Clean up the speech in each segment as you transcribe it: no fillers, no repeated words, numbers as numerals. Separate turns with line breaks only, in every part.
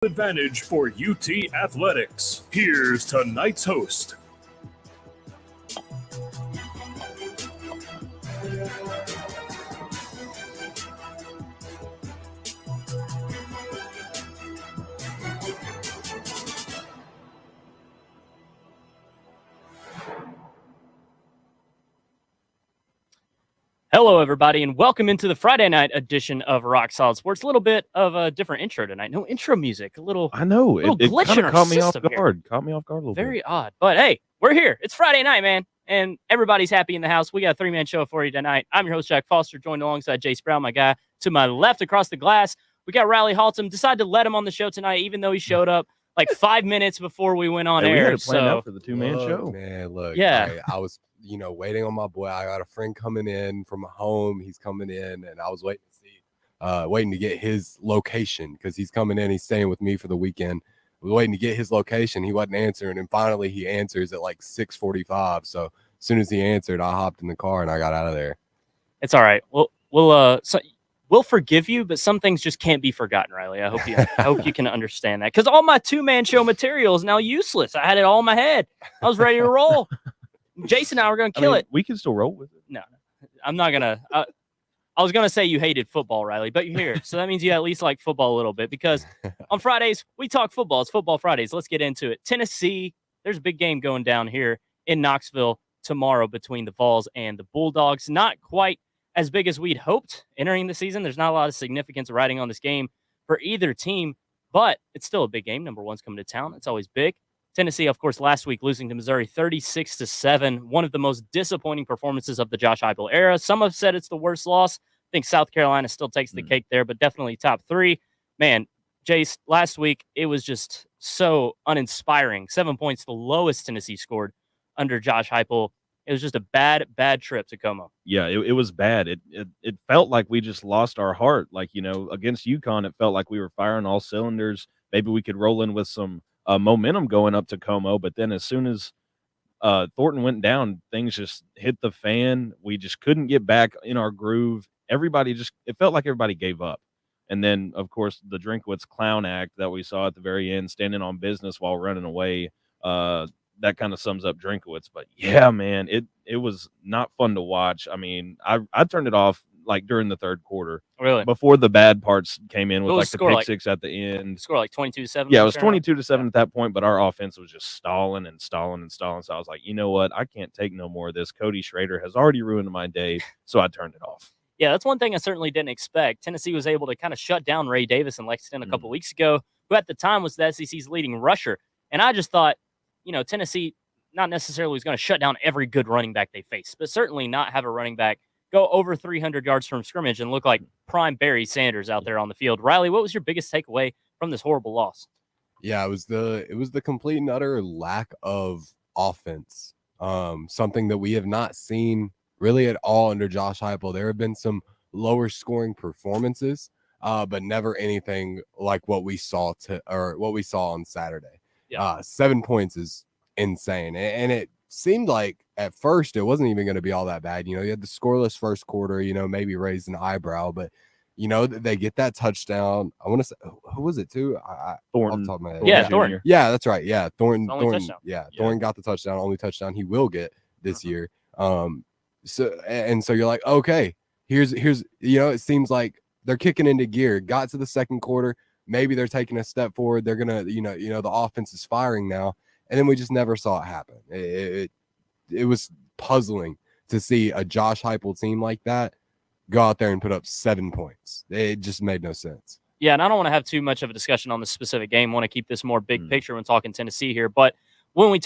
Advantage for UT Athletics. Here's tonight's host.
Hello, everybody, and welcome into the Friday night edition of Rock Solid Sports. A little bit of a different intro tonight. No intro music. A little,
I know.
little
It
glitch
kind
in
of
our
caught me off
system
guard.
here.
Caught me off guard a little bit.
Very odd. But hey, we're here. It's Friday night, man, and everybody's happy in the house. We got a three-man show for you tonight. I'm your host, Jack Foster, joined alongside Jace Brown, my guy. To my left across the glass, we got Riley Haltom. Decided to let him on the show tonight, even though he showed up like 5 minutes before we went on
Hey,
air.
we had it planned
so
out for the two-man show.
Man, look.
Yeah.
I was, waiting on my boy. I got a friend coming in from home. He's coming in, and I was waiting to get his location because he's coming in. He's staying with me for the weekend. I was waiting to get his location. He wasn't answering, and finally he answers at like 6:45. So as soon as he answered, I hopped in the car and I got out of there.
It's all right. We'll forgive you, but some things just can't be forgotten, Riley. I hope you can understand that, because all my two-man show material is now useless. I had it all in my head. I was ready to roll. Jason and I were going to kill it.
We can still roll with it.
No, I'm not going to. I was going to say you hated football, Riley, but you're here. So that means you at least like football a little bit, because on Fridays, we talk football. It's Football Fridays. Let's get into it. Tennessee, there's a big game going down here in Knoxville tomorrow between the Vols and the Bulldogs. Not quite as big as we'd hoped entering the season. There's not a lot of significance riding on this game for either team, but it's still a big game. Number one's coming to town. It's always big. Tennessee, of course, last week losing to Missouri 36-7, one of the most disappointing performances of the Josh Heupel era. Some have said it's the worst loss. I think South Carolina still takes the cake there, but definitely top three. Man, Jace, last week, it was just so uninspiring. 7 points, the lowest Tennessee scored under Josh Heupel. It was just a bad trip to Como.
Yeah, it was bad. It felt like we just lost our heart. Like, against UConn, it felt like we were firing all cylinders. Maybe we could roll in with some momentum going up to Como, but then as soon as Thornton went down, things just hit the fan. We just couldn't get back in our groove. It felt like everybody gave up. And then, of course, the Drinkwitz clown act that we saw at the very end, standing on business while running away, that kind of sums up Drinkwitz. But yeah, man, it was not fun to watch. I mean, I turned it off like during the third quarter.
Really?
Before the bad parts came in with like the pick six at the end.
Score like 22-7.
Yeah, it was 22-7 at that point, but our offense was just stalling. So I was like, you know what? I can't take no more of this. Cody Schrader has already ruined my day, so I turned it off.
Yeah, that's one thing I certainly didn't expect. Tennessee was able to kind of shut down Ray Davis in Lexington a couple weeks ago, who at the time was the SEC's leading rusher. And I just thought, Tennessee not necessarily was going to shut down every good running back they face, but certainly not have a running back go over 300 yards from scrimmage and look like prime Barry Sanders out there on the field. Riley, what was your biggest takeaway from this horrible loss?
Yeah, it was the complete and utter lack of offense. Something that we have not seen really at all under Josh Heupel. There have been some lower scoring performances, but never anything like what we saw on Saturday.
Yeah.
7 points is insane. And it seemed like at first it wasn't even going to be all that bad. You had the scoreless first quarter, maybe raised an eyebrow, but they get that touchdown. I want to say, who was it too?
Thornton.
Off the top of my head.
Yeah, Thornton.
Yeah, that's right. Yeah, Thornton.
Touchdown.
Yeah, Thornton got the touchdown. Only touchdown he will get this year. So you're like, okay, here's it seems like they're kicking into gear. Got to the second quarter, maybe they're taking a step forward. They're gonna, the offense is firing now, and then we just never saw it happen. It was puzzling to see a Josh Heupel team like that go out there and put up 7 points. It just made no sense.
Yeah, and I don't want to have too much of a discussion on this specific game. I want to keep this more big picture when talking Tennessee here. But when we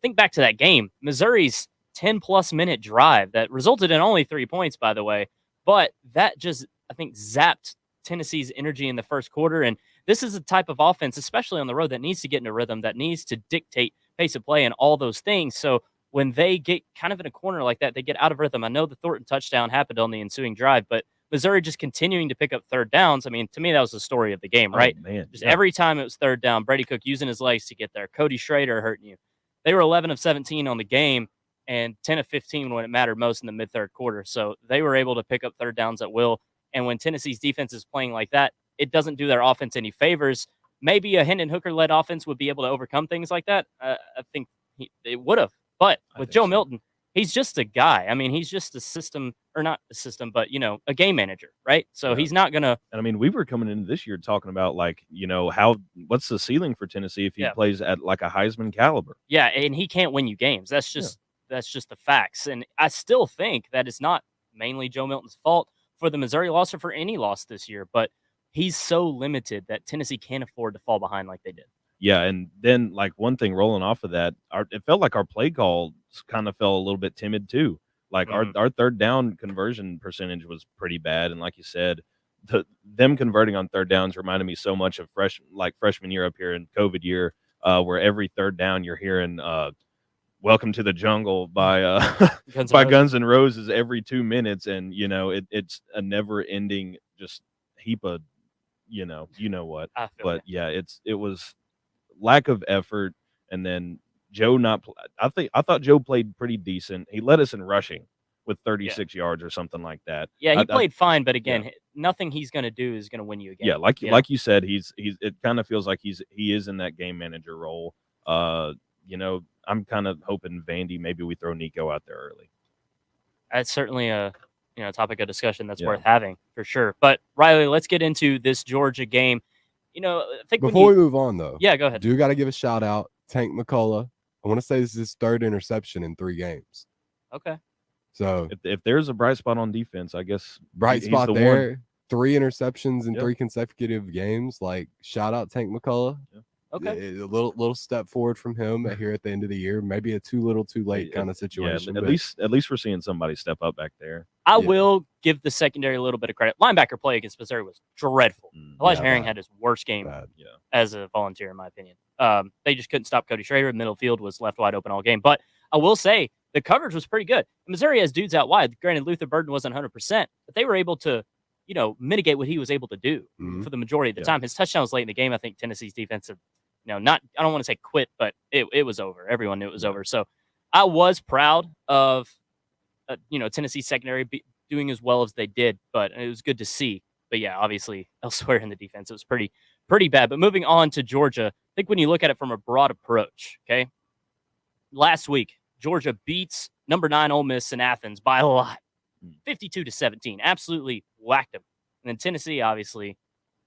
think back to that game, Missouri's 10-plus minute drive that resulted in only 3 points, by the way, but that just, I think, zapped Tennessee's energy in the first quarter. And this is a type of offense, especially on the road, that needs to get into rhythm, that needs to dictate pace of play and all those things. So when they get kind of in a corner like that, they get out of rhythm. I know the Thornton touchdown happened on the ensuing drive, but Missouri just continuing to pick up third downs. I mean, to me, that was the story of the game, right?
Man,
Every time it was third down, Brady Cook using his legs to get there. Cody Schrader hurting you. They were 11 of 17 on the game and 10 of 15 when it mattered most in the mid-third quarter. So they were able to pick up third downs at will. And when Tennessee's defense is playing like that, it doesn't do their offense any favors. maybe a Hendon Hooker-led offense would be able to overcome things like that. I think it would have. But with Joe Milton, he's just a guy. I mean, he's just a system, or not a system, but, a game manager, right? So he's not going to.
And I mean, we were coming into this year talking about, like, what's the ceiling for Tennessee if he plays at like a Heisman caliber?
Yeah, and he can't win you games. That's just the facts. And I still think that it's not mainly Joe Milton's fault for the Missouri loss or for any loss this year, but he's so limited that Tennessee can't afford to fall behind like they did.
Yeah, and then, like, one thing rolling off of that, it felt like our play call kind of fell a little bit timid too. Like our third down conversion percentage was pretty bad, and like you said, them converting on third downs reminded me so much of freshman year up here in COVID year, where every third down you're hearing "Welcome to the Jungle" by Guns N' Roses every 2 minutes, and it's a never ending just heap of what. But yeah, it was lack of effort, and then Joe I thought Joe played pretty decent. He led us in rushing with 36 yards or something like that.
Yeah, he played fine, but again, nothing he's going to do is going to win you a game.
Yeah, like you said, it kind of feels like he is in that game manager role. I'm kind of hoping Vandy, maybe we throw Nico out there early.
That's certainly a topic of discussion that's worth having for sure. But Riley, let's get into this Georgia game. I think
before we move on, though,
go ahead.
Do got to give a shout out, Tank McCullough. I want to say this is his third interception in 3 games.
Okay.
So
if there's a bright spot on defense, I guess
bright spot there. 3 interceptions in 3 consecutive games. Like, shout out Tank McCullough.
Yeah.
Okay.
A little step forward from him here at the end of the year. Maybe a too little, too late kind of situation.
Yeah, at least we're seeing somebody step up back there.
I will give the secondary a little bit of credit. Linebacker play against Missouri was dreadful. Elijah Herring had his worst game as a volunteer, in my opinion. They just couldn't stop Cody Schrader. Middle field was left wide open all game. But I will say the coverage was pretty good. Missouri has dudes out wide. Granted, Luther Burden wasn't 100%, but they were able to, mitigate what he was able to do for the majority of the time. His touchdown was late in the game. I think Tennessee's defensive, I don't want to say quit, but it was over. Everyone knew it was over. So I was proud of, Tennessee's secondary doing as well as they did, but it was good to see. But yeah, obviously elsewhere in the defense, it was pretty bad. But moving on to Georgia, I think when you look at it from a broad approach, okay, last week, Georgia beats number 9 Ole Miss in Athens by a lot, 52-17, absolutely whacked them. And then Tennessee obviously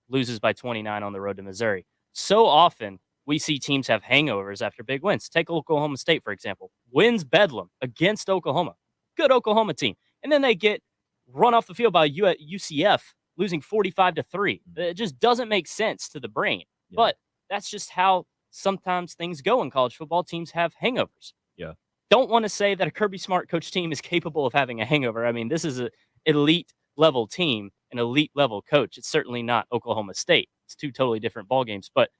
loses by 29 on the road to Missouri. So often we see teams have hangovers after big wins. Take Oklahoma State, for example. Wins Bedlam against Oklahoma. Good Oklahoma team. And then they get run off the field by UCF, losing 45-3. It just doesn't make sense to the brain. Yeah. But that's just how sometimes things go in college football. Teams have hangovers.
Yeah.
Don't want to say that a Kirby Smart coach team is capable of having a hangover. I mean, this is an elite level team, an elite level coach. It's certainly not Oklahoma State. It's 2 totally different ball games. But,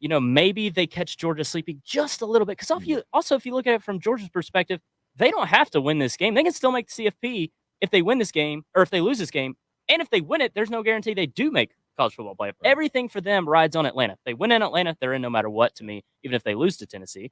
maybe they catch Georgia sleeping just a little bit. Because if you look at it from Georgia's perspective, they don't have to win this game. They can still make the CFP if they win this game, or if they lose this game. And if they win it, there's no guarantee they do make college football playoff. Right. Everything for them rides on Atlanta. If they win in Atlanta, they're in no matter what to me, even if they lose to Tennessee.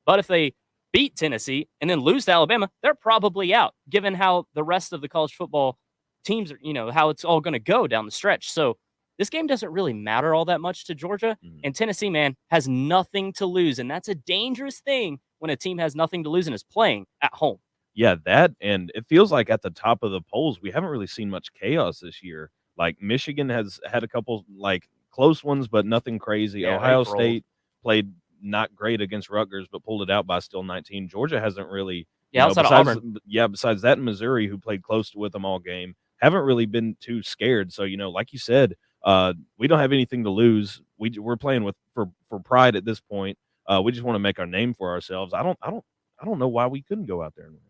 But if they beat Tennessee and then lose to Alabama, they're probably out, given how the rest of the college football teams are, how it's all going to go down the stretch. So this game doesn't really matter all that much to Georgia. And Tennessee, man, has nothing to lose. And that's a dangerous thing when a team has nothing to lose and is playing at home.
Yeah, that, and it feels like at the top of the polls, we haven't really seen much chaos this year. Like, Michigan has had a couple, close ones, but nothing crazy.
Yeah,
Ohio State played not great against Rutgers, but pulled it out by still 19. Georgia hasn't really,
outside of Auburn.
Yeah, besides that, Missouri, who played close with them all game, haven't really been too scared. So, like you said, we don't have anything to lose. We're playing for pride at this point. We just want to make our name for ourselves. I don't know why we couldn't go out there and win.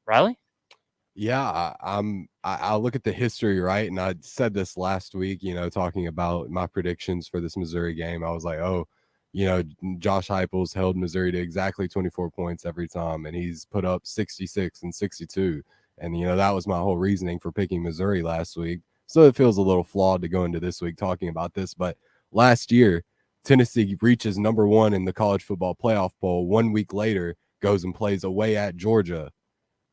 Riley?
Yeah, I look at the history, right? And I said this last week, talking about my predictions for this Missouri game. I was like, Josh Heupel's held Missouri to exactly 24 points every time, and he's put up 66 and 62. And, that was my whole reasoning for picking Missouri last week. So it feels a little flawed to go into this week talking about this. But last year, Tennessee reaches number 1 in the college football playoff poll. 1 week later, goes and plays away at Georgia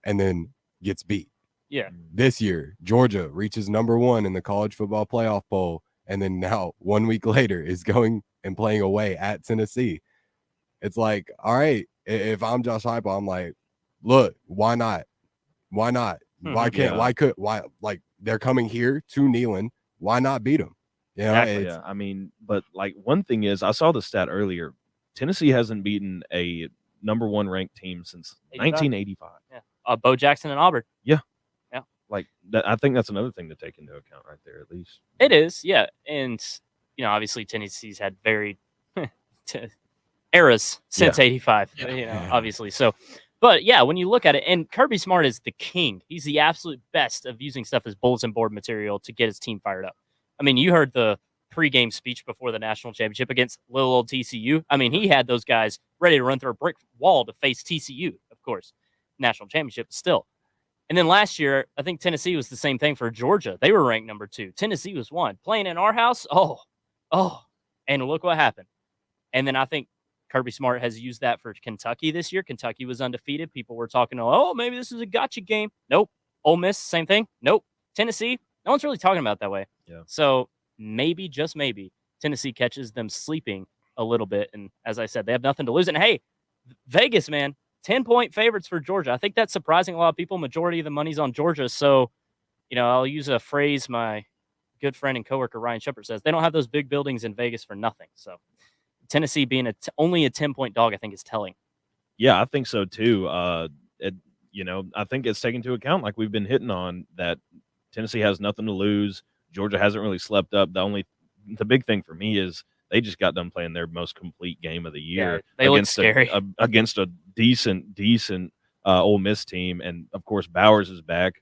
and then gets beat.
Yeah.
This year, Georgia reaches number 1 in the college football playoff poll and then now 1 week later is going and playing away at Tennessee. It's like, all right, if I'm Josh Heupel, I'm like, look, why not? Why not? Why can't?
Yeah.
Why? Like, they're coming here to Neyland. Why not beat them? You know,
Exactly.
Yeah, I mean, but like one thing is, I saw the stat earlier. Tennessee hasn't beaten a number 1 ranked team since
85.
1985.
Yeah. Bo Jackson and Auburn.
Like that, I think that's another thing to take into account right there, at least.
It is, yeah. And, obviously Tennessee's had very eras since 85, obviously. So, but yeah, when you look at it, and Kirby Smart is the king. He's the absolute best of using stuff as bulletin board material to get his team fired up. I mean, you heard the pregame speech before the national championship against little old TCU. I mean, he had those guys ready to run through a brick wall to face TCU, of course. National championship still. And then last year, I think Tennessee was the same thing for Georgia. They were ranked number 2. Tennessee was 1. Playing in our house, and look what happened. And then I think Kirby Smart has used that for Kentucky this year. Kentucky was undefeated. People were talking, maybe this is a gotcha game. Nope. Ole Miss, same thing. Nope. Tennessee, no one's really talking about it that way.
Yeah.
So maybe, just maybe, Tennessee catches them sleeping a little bit. And as I said, they have nothing to lose. And hey, Vegas, man, 10-point favorites for Georgia. I think that's surprising a lot of people. Majority of the money's on Georgia. So, I'll use a phrase my good friend and coworker Ryan Shepard says. They don't have those big buildings in Vegas for nothing. So Tennessee being only a 10-point dog, I think, is telling.
Yeah, I think so too. I think it's taken into account, like we've been hitting on, that Tennessee has nothing to lose. Georgia hasn't really slept up. The big thing for me is they just got done playing their most complete game of the year.
Yeah, they look scary.
Against a decent Ole Miss team. And, of course, Bowers is back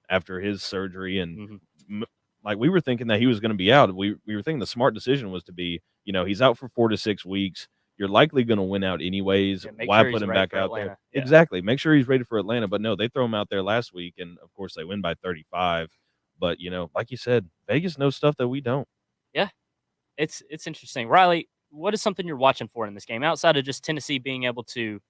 after his surgery. And, like, we were thinking that he was going to be out. We were thinking the smart decision was to be, he's out for 4 to 6 weeks. You're likely going to win out anyways.
Yeah,
why
sure
put him back out
Atlanta.
there?
Yeah.
Exactly. Make sure he's ready for Atlanta. But, no, they throw him out there last week. And, of course, they win by 35. But, like you said, Vegas knows stuff that we don't.
Yeah. It's interesting. Riley, what is something you're watching for in this game outside of just Tennessee being able to,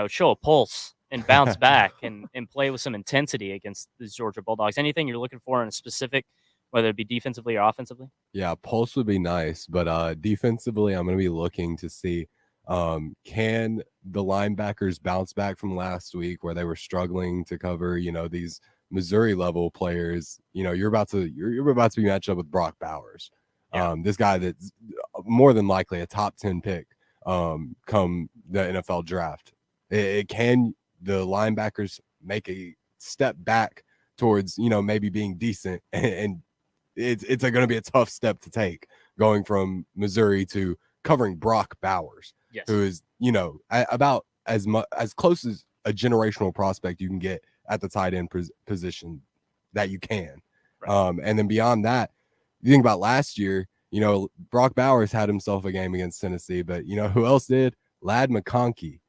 show a pulse and bounce back and play with some intensity against the Georgia Bulldogs? Anything you're looking for in a specific, whether it be defensively or offensively?
Yeah, pulse would be nice, but defensively, I'm going to be looking to see can the linebackers bounce back from last week where they were struggling to cover, these Missouri level players. You're about to be matched up with Brock Bowers.
Yeah.
This guy that's more than likely a top 10 pick come the NFL draft. Can the linebackers make a step back towards, maybe being decent? And it's going to be a tough step to take going from Missouri to covering Brock Bowers, who is, about as close as a generational prospect you can get at the tight end position that you can.
Right.
And then beyond that, you think about last year, Brock Bowers had himself a game against Tennessee, but who else did? Ladd McConkey.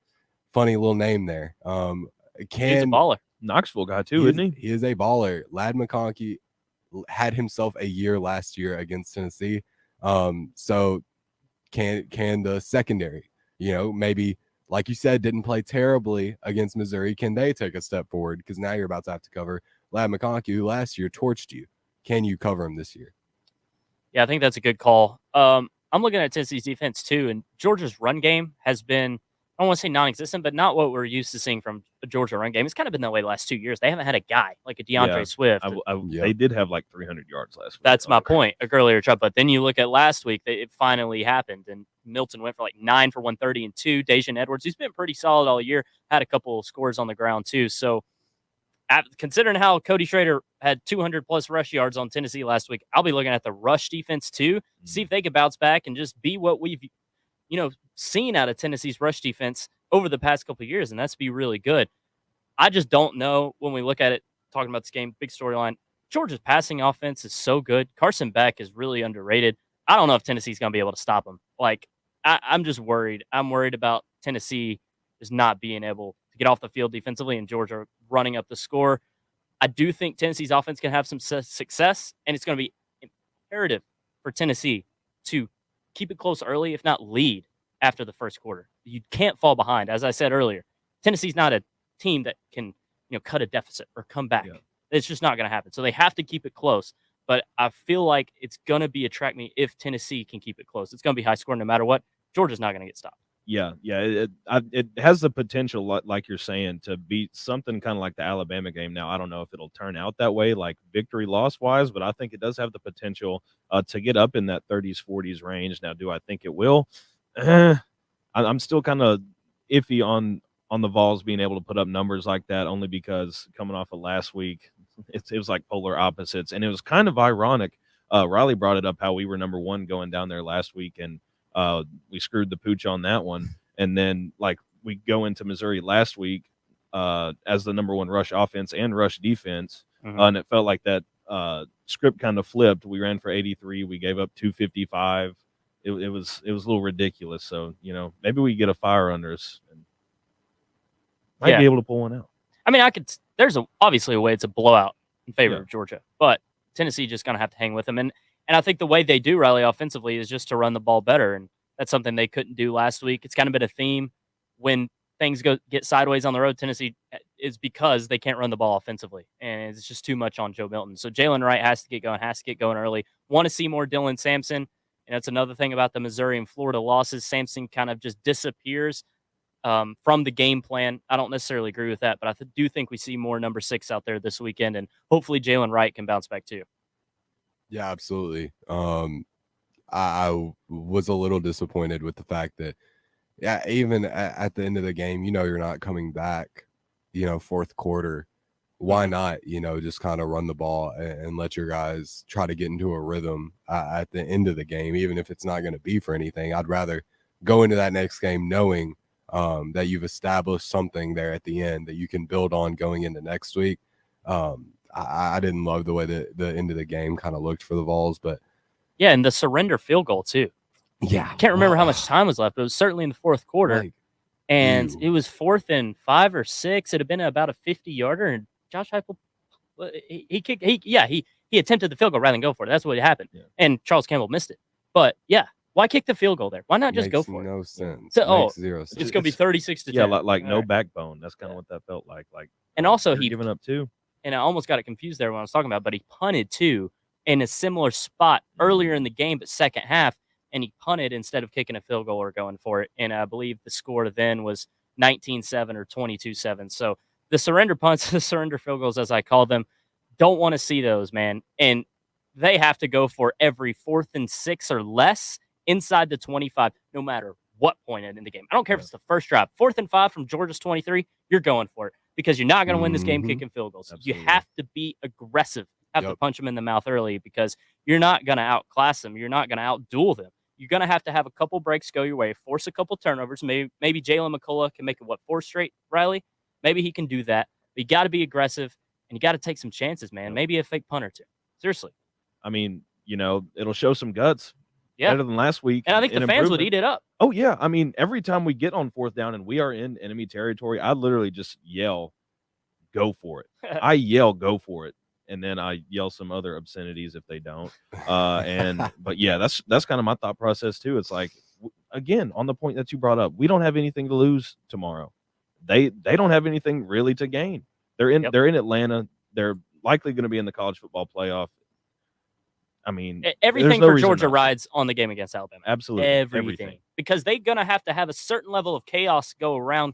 Funny little name there.
He's a baller.
Knoxville guy too, isn't he?
He is a baller. Ladd McConkey had himself a year last year against Tennessee. So can the secondary, maybe, like you said, didn't play terribly against Missouri. Can they take a step forward? Because now you're about to have to cover Ladd McConkey, who last year torched you. Can you cover him this year?
Yeah, I think that's a good call. I'm looking at Tennessee's defense too, and Georgia's run game has been, I don't want to say non-existent, but not what we're used to seeing from a Georgia run game. It's kind of been that way the last 2 years. They haven't had a guy like a DeAndre Swift.
They did have like 300 yards last week.
That's my point earlier, Chuck. But then you look at last week, it finally happened, and Milton went for like 9 for 130 and 2. Dejan Edwards, who's been pretty solid all year, had a couple of scores on the ground too. So considering how Cody Schrader had 200-plus rush yards on Tennessee last week, I'll be looking at the rush defense too, see if they can bounce back and just be what we've, seen out of Tennessee's rush defense over the past couple of years, and that's be really good. I just don't know when we look at it, talking about this game, big storyline. Georgia's passing offense is so good. Carson Beck is really underrated. I don't know if Tennessee's going to be able to stop him. Like, I'm just worried. I'm worried about Tennessee just not being able to get off the field defensively and Georgia running up the score. I do think Tennessee's offense can have some success, and it's going to be imperative for Tennessee to keep it close early, if not lead after the first quarter. You can't fall behind. As I said earlier, Tennessee's not a team that can, cut a deficit or come back. Yeah. It's just not going to happen. So they have to keep it close. But I feel like it's going to be a track meet if Tennessee can keep it close. It's going to be high scoring no matter what. Georgia's not going to get stopped.
Yeah, it has the potential, like you're saying, to be something kind of like the Alabama game. Now, I don't know if it'll turn out that way, like victory-loss wise, but I think it does have the potential to get up in that 30s, 40s range. Now, do I think it will? I'm still kind of iffy on the Vols being able to put up numbers like that, only because coming off of last week, it was like polar opposites, and it was kind of ironic. Riley brought it up how we were number 1 going down there last week, and we screwed the pooch on that one. And then, like, we go into Missouri last week as the number 1 rush offense and rush defense, and it felt like that script kind of flipped. We ran for 83. We gave up 255. It was a little ridiculous. So, maybe we get a fire under us and might be able to pull one out.
I mean, there's obviously a way it's a blowout in favor
Yeah.
of Georgia, but Tennessee just going to have to hang with them. And I think the way they do rally offensively is just to run the ball better. And that's something they couldn't do last week. It's kind of been a theme when things get sideways on the road. Tennessee is because they can't run the ball offensively, and it's just too much on Joe Milton. So Jalen Wright has to get going early. Want to see more Dylan Sampson. And that's another thing about the Missouri and Florida losses. Sampson kind of just disappears from the game plan. I don't necessarily agree with that, but I do think we see more number 6 out there this weekend, and hopefully Jalen Wright can bounce back too.
Yeah, absolutely. I was a little disappointed with the fact that, even at the end of the game, you're not coming back, fourth quarter. Why not, just kind of run the ball and let your guys try to get into a rhythm at the end of the game, even if it's not going to be for anything. I'd rather go into that next game knowing that you've established something there at the end that you can build on going into next week. I didn't love the way that the end of the game kind of looked for the Vols, but
yeah, and the surrender field goal too.
Yeah,
I can't remember how much time was left, but it was certainly in the fourth quarter, and it was 4th and 5 or 6. It had been about a 50-yarder, and Josh Heupel, he kicked. He attempted the field goal rather than go for it. That's what happened, and Charles Campbell missed it. But yeah, why kick the field goal there? Why not just go for it?
No sense.
So,
Makes zero sense.
It's going to be 36-10.
Yeah, like no backbone. That's kind of what that felt like.
And also
he given up 2.
And I almost got it confused there when I was talking about, but he punted too in a similar spot earlier in the game, but second half, and he punted instead of kicking a field goal or going for it. And I believe the score then was 19-7 or 22-7. So the surrender punts, the surrender field goals, as I call them, don't want to see those, man. And they have to go for every 4th and 6 or less inside the 25, no matter what point in the game. I don't care if it's the first drive. 4th and 5 from Georgia's 23, you're going for it because you're not going to win this game kicking field goals.
Absolutely.
You have to be aggressive, have to punch them in the mouth early because you're not going to outclass them. You're not going to outduel them. You're going to have a couple breaks go your way, force a couple turnovers. Maybe Jalen McCullough can make it, 4 straight, Riley? Maybe he can do that. But you got to be aggressive, and you got to take some chances, man. Maybe a fake punt or two. Seriously.
I mean, it'll show some guts.
Yeah.
Better than last week.
And I think the fans would eat it up.
Oh, yeah. I mean, every time we get on 4th down and we are in enemy territory, I literally just yell, go for it. I yell, go for it. And then I yell some other obscenities if they don't. But yeah, that's kind of my thought process too. It's like, again, on the point that you brought up, we don't have anything to lose tomorrow. They don't have anything really to gain. They're in Atlanta. They're likely going to be in the college football playoff. I mean,
everything for Georgia rides on the game against Alabama.
Absolutely.
Everything. Because they're going to have a certain level of chaos go on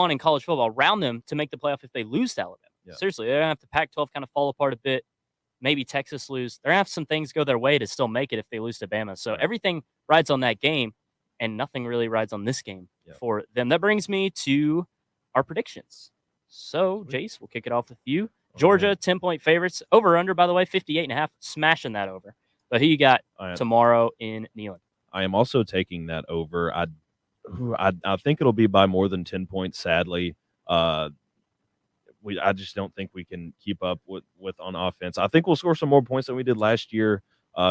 in college football around them to make the playoff if they lose to Alabama. Yeah. Seriously, they're going to have the Pac-12 kind of fall apart a bit. Maybe Texas lose. They're going to have some things go their way to still make it if they lose to Bama. So everything rides on that game, and nothing really rides on this game for them. That brings me to our predictions. So, Jace, we'll kick it off with you. Georgia, 10-point favorites. Over-under, by the way, 58.5. Smashing that over. But who you got tomorrow in Neyland?
I am also taking that over. I think it'll be by more than 10 points, sadly. I just don't think we can keep up with on offense. I think we'll score some more points than we did last year,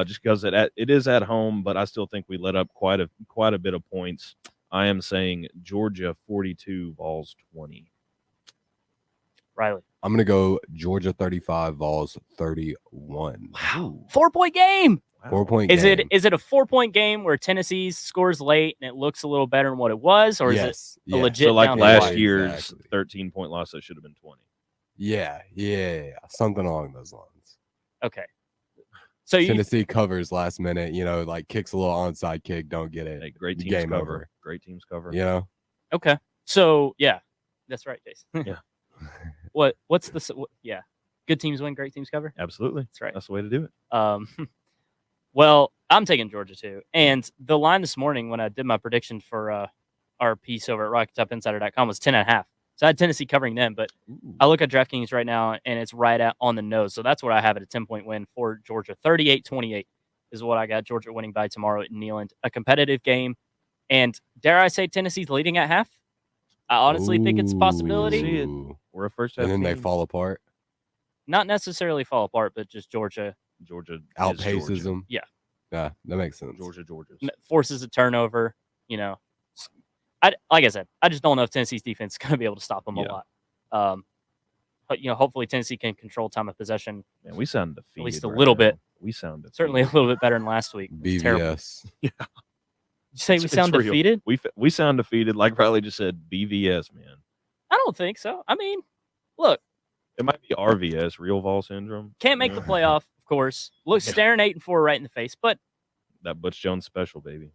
just because it is at home, but I still think we let up quite a bit of points. I am saying Georgia 42, Vols 20.
Riley.
I'm going to go Georgia 35, Vols 31.
Wow. 4-point game.
Wow.
4-point
game.
Is
it a 4-point game where Tennessee scores late and it looks a little better than what it was? Or is it a legit
so like
down
last year's 13-point loss, that should have been 20.
Yeah. Something along those lines.
Okay. So you,
Tennessee covers last minute, like kicks a little onside kick, don't get it.
Hey, great teams
Game
cover.
over.
Great teams cover.
okay. So yeah, that's right, Jason.
Yeah.
What's the yeah? Good teams win, great teams cover.
Absolutely.
That's right.
That's the way to do it.
Well, I'm taking Georgia too. And the line this morning when I did my prediction for our piece over at RocketTopInsider.com was 10.5. So I had Tennessee covering them, but I look at DraftKings right now and it's right on the nose. So that's what I have at a 10-point win for Georgia. 38-28 is what I got Georgia winning by tomorrow at Neyland. A competitive game. And dare I say Tennessee's leading at half? I honestly think it's a possibility.
See it. We're a first half
And then they
team.
fall apart.
Not necessarily fall apart, but just Georgia
Outpaces them.
Yeah.
Yeah, that makes sense.
Georgia's.
forces a turnover. Like I said, I just don't know if Tennessee's defense is going to be able to stop them a lot. But hopefully Tennessee can control time of possession.
Man, we sound defeated.
At least a
right
little
now.
bit.
We sound defeated.
Certainly a little bit better than last week.
BVS.
Did you say we
It's
sound
real.
defeated?
We sound defeated, like Riley just said. BVS, man.
I don't think so. I mean, look,
It might be RVS, real Vol syndrome.
can't make the playoff, of course. Look, staring 8-4 right in the face, but
That Butch Jones special, baby.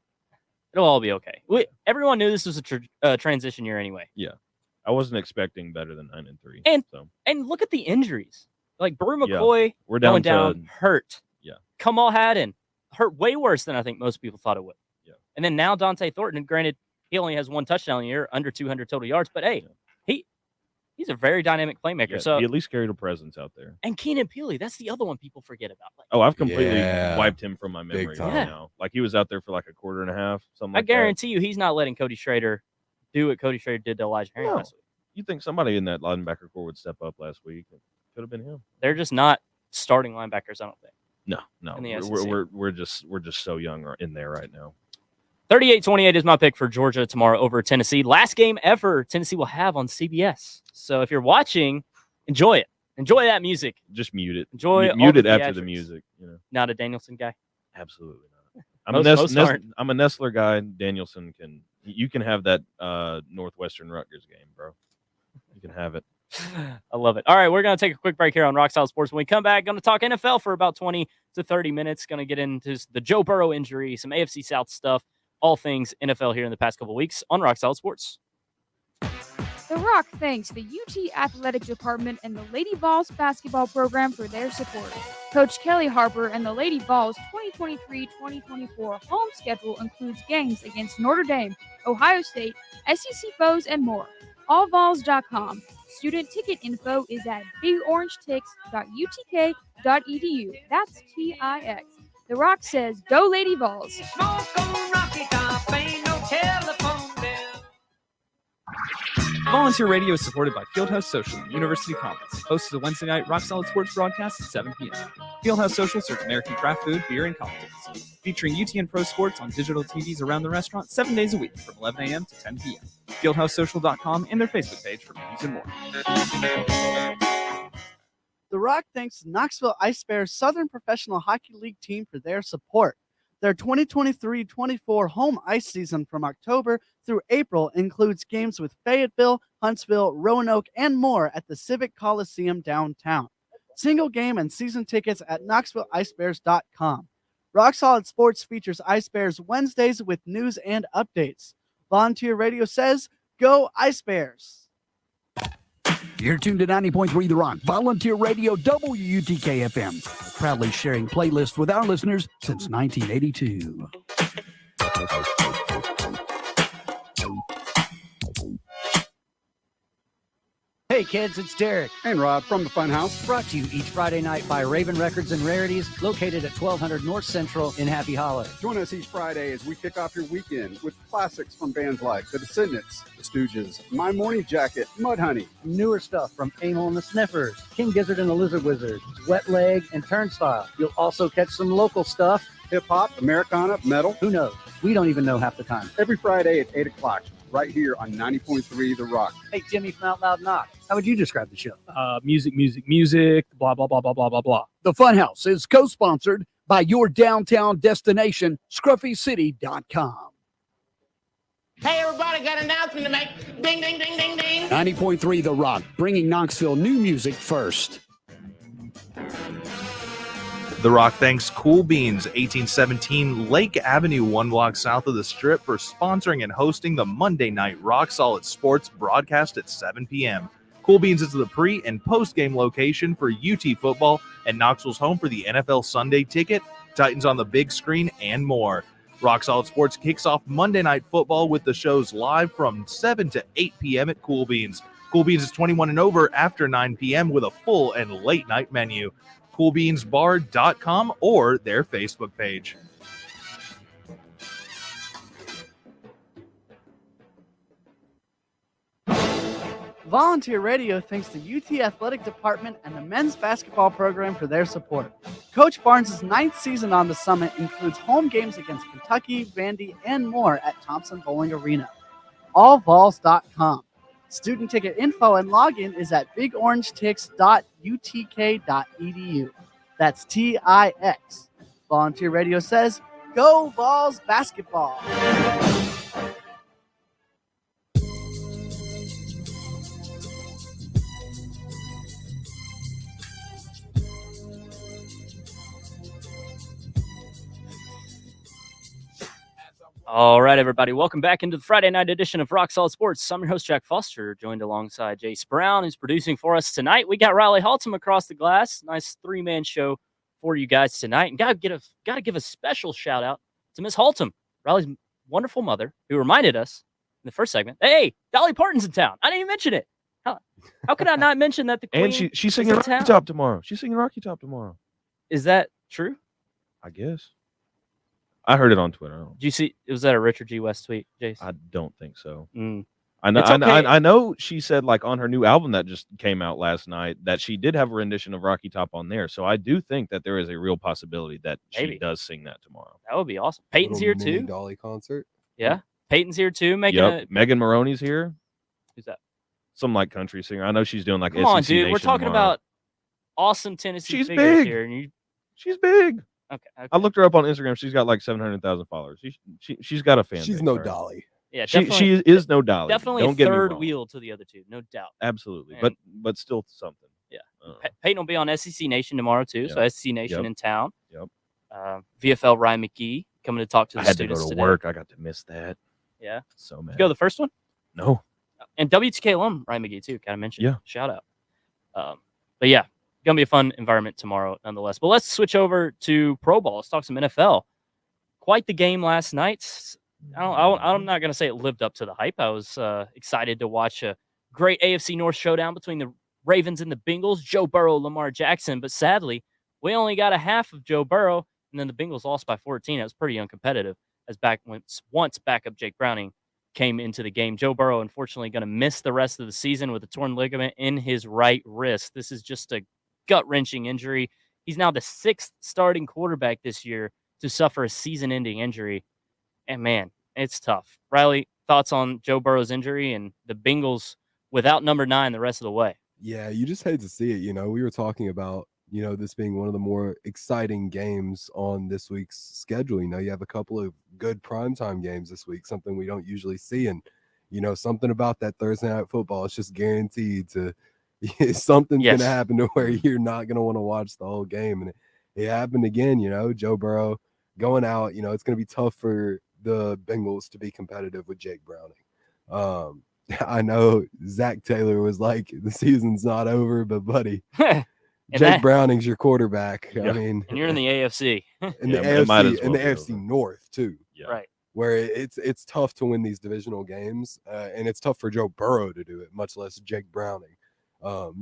it'll all be okay. Everyone knew this was a transition year anyway.
I wasn't expecting better than 9-3.
And-
so
And look at the injuries. Like Brew
Yeah.
McCoy
we're
going
down
down, hurt.
Yeah.
Kamal Haddon hurt way worse than I think most people thought it would.
Yeah.
And then now Dante Thornton, and granted, he only has one touchdown a year, under 200 total yards, but hey, he's a very dynamic playmaker.
Yeah,
So
he at least carried a presence out there.
and Keenan Peely, that's the other one people forget about. Like,
Oh, I've completely
Yeah.
wiped him from my memory
time.
right now. Like he was out there for like a quarter and a half, something
I
like
guarantee you he's not letting Cody Schrader do what Cody Schrader did to Elijah Herring
No.
last week.
that. You think somebody in that linebacker core would step up last week? It could have been him.
They're just not starting linebackers, I don't think.
No.
In the
We're just so young in there right now.
38-28 is my pick for Georgia tomorrow over Tennessee. Last game ever Tennessee will have on CBS. So if you're watching, enjoy it. Enjoy that music.
Just mute it.
Enjoy all
mute
the
it after the
theatrics.
music.
Not a Danielson guy.
Absolutely not. I'm
Most aren't.
I'm a Nestler guy. Danielson you can have that Northwestern Rutgers game, bro. You can have it.
I love it. All right, we're going to take a quick break here on Rock Solid Sports. When we come back, going to talk NFL for about 20 to 30 minutes. Going to get into the Joe Burrow injury, some AFC South stuff, all things NFL here in the past couple of weeks on Rock Solid Sports.
The Rock thanks the UT Athletic Department and the Lady Vols basketball program for their support. Coach Kelly Harper and the Lady Vols 2023-2024 home schedule includes games against Notre Dame, Ohio State, SEC foes, and more. allvols.com. Student ticket info is at bigorangetics.utk.edu. That's TIX. The Rock says, "Go Lady Vols."
Volunteer Radio is supported by Fieldhouse Social and University Commons. Hosts a Wednesday night Rock Solid Sports broadcast at 7 p.m. Fieldhouse Social serves American craft food, beer, and cocktails. Featuring UTN Pro Sports on digital TVs around the restaurant 7 days a week from 11 a.m. to 10 p.m. FieldhouseSocial.com and their Facebook page for news and more.
The Rock thanks Knoxville Ice Bears Southern Professional Hockey League team for their support. Their 2023-24 home ice season from October through April includes games with Fayetteville, Huntsville, Roanoke, and more at the Civic Coliseum downtown. Single game and season tickets at KnoxvilleIceBears.com. Rock Solid Sports features Ice Bears Wednesdays with news and updates. Volunteer Radio says, "Go Ice Bears."
You're tuned to 90.3 The Rock, Volunteer Radio, WUTK FM, proudly sharing playlists with our listeners since 1982.
Hey kids, it's Derek
and Rob from the Funhouse.
brought to you each Friday night by Raven Records and Rarities, located at 1200 North Central in Happy Hollow.
Join us each Friday as we kick off your weekend with classics from bands like The Descendants, The Stooges, My Morning Jacket, Mudhoney.
Newer stuff from Amel and the Sniffers, King Gizzard and the Lizard Wizard, Wet Leg, and Turnstile. You'll also catch some local stuff.
Hip-hop, Americana, metal.
Who knows? We don't even know half the time.
Every Friday at 8 o'clock, right here on 90.3 The Rock.
Hey, Jimmy from Out Loud Knock, how would you describe the show?
Music, blah, blah, blah, blah, blah, blah, blah.
The Funhouse is co-sponsored by your downtown destination, ScruffyCity.com.
Hey, everybody, got an announcement to make. Ding, ding, ding, ding, ding.
90.3 The Rock, bringing Knoxville new music first.
The Rock thanks Cool Beans 1817 Lake Avenue, 1 block south of the Strip, for sponsoring and hosting the Monday night Rock Solid Sports broadcast at 7 p.m. Cool Beans is the pre- and post-game location for UT football and Knoxville's home for the NFL Sunday Ticket, Titans on the big screen, and more. Rock Solid Sports kicks off Monday Night Football with the shows live from 7 to 8 p.m. at Cool Beans. Cool Beans is 21 and over after 9 p.m. with a full and late night menu. CoolBeansBar.com or their Facebook page.
Volunteer Radio thanks the UT Athletic Department and the men's basketball program for their support. Coach Barnes' 9th season on the Summit includes home games against Kentucky, Vandy, and more at Thompson Bowling Arena. AllVols.com. Student ticket info and login is at bigorangetics.utk.edu. That's TIX. Volunteer Radio says, go Vols basketball.
All right, everybody. Welcome back into the Friday night edition of Rock Solid Sports. I'm your host, Jack Foster, joined alongside Jace Brown, who's producing for us tonight. We got Riley Haltom across the glass. Nice 3-man show for you guys tonight. And got to give a special shout out to Miss Haltom, Riley's wonderful mother, who reminded us in the first segment, hey, Dolly Parton's in town. I didn't even mention it. How could I not mention that the Queen
And she's singing Rocky Top tomorrow. She's singing Rocky Top tomorrow.
Is that true?
I guess. I heard it on Twitter.
Did you see? Was that a Richard G. West tweet, Jace?
I don't think so.
Mm.
I know.
It's okay.
I know. She said, like, on her new album that just came out last night, that she did have a rendition of Rocky Top on there. So I do think that there is a real possibility that
Maybe.
she does sing that tomorrow.
That would be awesome. Peyton's here
Mini
too.
Dolly concert.
Yeah, Peyton's here too.
Megan Maroney's here.
Who's that?
Some like country singer. I know she's doing like.
Come on,
SEC
dude.
Nation
We're talking
tomorrow.
about awesome Tennessee
She's
figures
big.
here, and you.
She's big.
Okay.
I looked her up on Instagram. She's got like 700,000 followers. She's got a fan.
She's
base,
no
right?
Dolly.
Yeah,
She is no Dolly.
Definitely
Don't get me
third
wrong.
wheel to the other two, no doubt.
Absolutely,
And-
but still something.
Yeah. Peyton will be on SEC Nation tomorrow too. So SEC Nation in town.
Yep.
VFL Ryan McGee coming to talk to the
I had to go
students
to
today.
work. I got to miss that.
Yeah.
So
Did
mad.
you go to the first one?
No.
And WTK alum Ryan McGee too. Gotta mention.
Yeah.
Shout out. But yeah, gonna be a fun environment tomorrow nonetheless. But let's switch over to pro ball. Let's talk some NFL. Quite the game last night. I'm not gonna say it lived up to the hype. I was excited to watch a great AFC North showdown between the Ravens and the Bengals. Joe Burrow, Lamar Jackson. But sadly, we only got a half of Joe Burrow, and then the Bengals lost by 14. It was pretty uncompetitive as once backup Jake Browning came into the game. Joe Burrow, unfortunately, going to miss the rest of the season with a torn ligament in his right wrist. This is just a gut-wrenching injury. He's now the 6th starting quarterback this year to suffer a season-ending injury. And, man, it's tough. Riley, thoughts on Joe Burrow's injury and the Bengals without number 9 the rest of the way?
Yeah, you just hate to see it. We were talking about, this being one of the more exciting games on this week's schedule. You have a couple of good primetime games this week, something we don't usually see. And, something about that Thursday night football, it's just guaranteed to something's going to happen to where you're not going to want to watch the whole game. And it happened again, Joe Burrow going out, it's going to be tough for the Bengals to be competitive with Jake Browning. I know Zach Taylor was like, the season's not over, but buddy, Jake Browning's your quarterback.
Yeah.
I mean,
and you're in the AFC.
in the AFC North too.
Yeah.
Right.
Where it's tough to win these divisional games, and it's tough for Joe Burrow to do it, much less Jake Browning.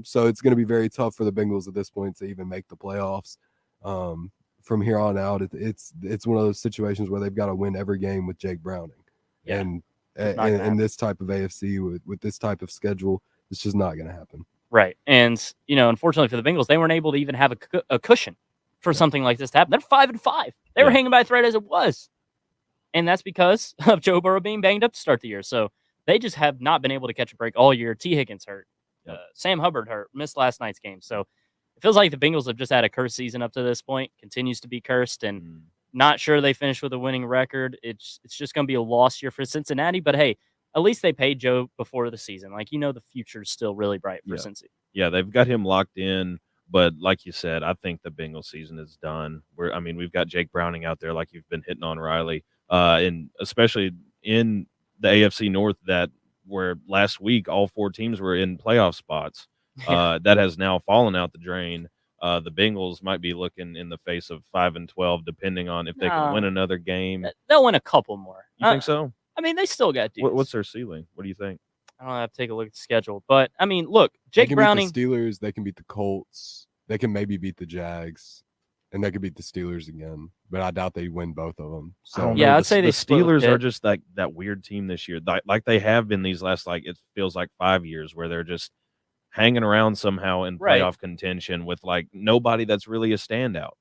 So it's going to be very tough for the Bengals at this point to even make the playoffs. From here on out, it's one of those situations where they've got to win every game with Jake Browning.
Yeah.
And in this type of AFC with this type of schedule, it's just not going to happen.
Right. And, unfortunately for the Bengals, they weren't able to even have a cushion for something like this to happen. They're 5-5. They were hanging by a thread as it was. And that's because of Joe Burrow being banged up to start the year. So they just have not been able to catch a break all year. T. Higgins hurt. Sam Hubbard hurt. Missed last night's game. So it feels like the Bengals have just had a cursed season up to this point. Continues to be cursed. And not sure they finished with a winning record. It's just going to be a lost year for Cincinnati. But, hey, at least they paid Joe before the season. The future's still really bright for Cincy.
Yeah, they've got him locked in. But like you said, I think the Bengals season is done. We've got Jake Browning out there, like you've been hitting on, Riley, and especially in the AFC North, where last week all 4 teams were in playoff spots. That has now fallen out the drain. The Bengals might be looking in the face of 5-12, depending on if they can win another game.
They'll win a couple more.
You think so?
I mean, they still got dudes.
What's their ceiling? What do you think?
I don't have to take a look at the schedule, but I mean, look,
They
Jake
can
Browning.
beat the Steelers. They can beat the Colts. They can maybe beat the Jags, and they could beat the Steelers again. But I doubt they win both of them.
I don't
So
know.
I'd say
the
they split
Steelers
with
are
Pitt.
just that weird team this year, like they have been these last, like, it feels like 5 years, where they're just hanging around somehow in
Right.
playoff contention with like nobody that's really a standout.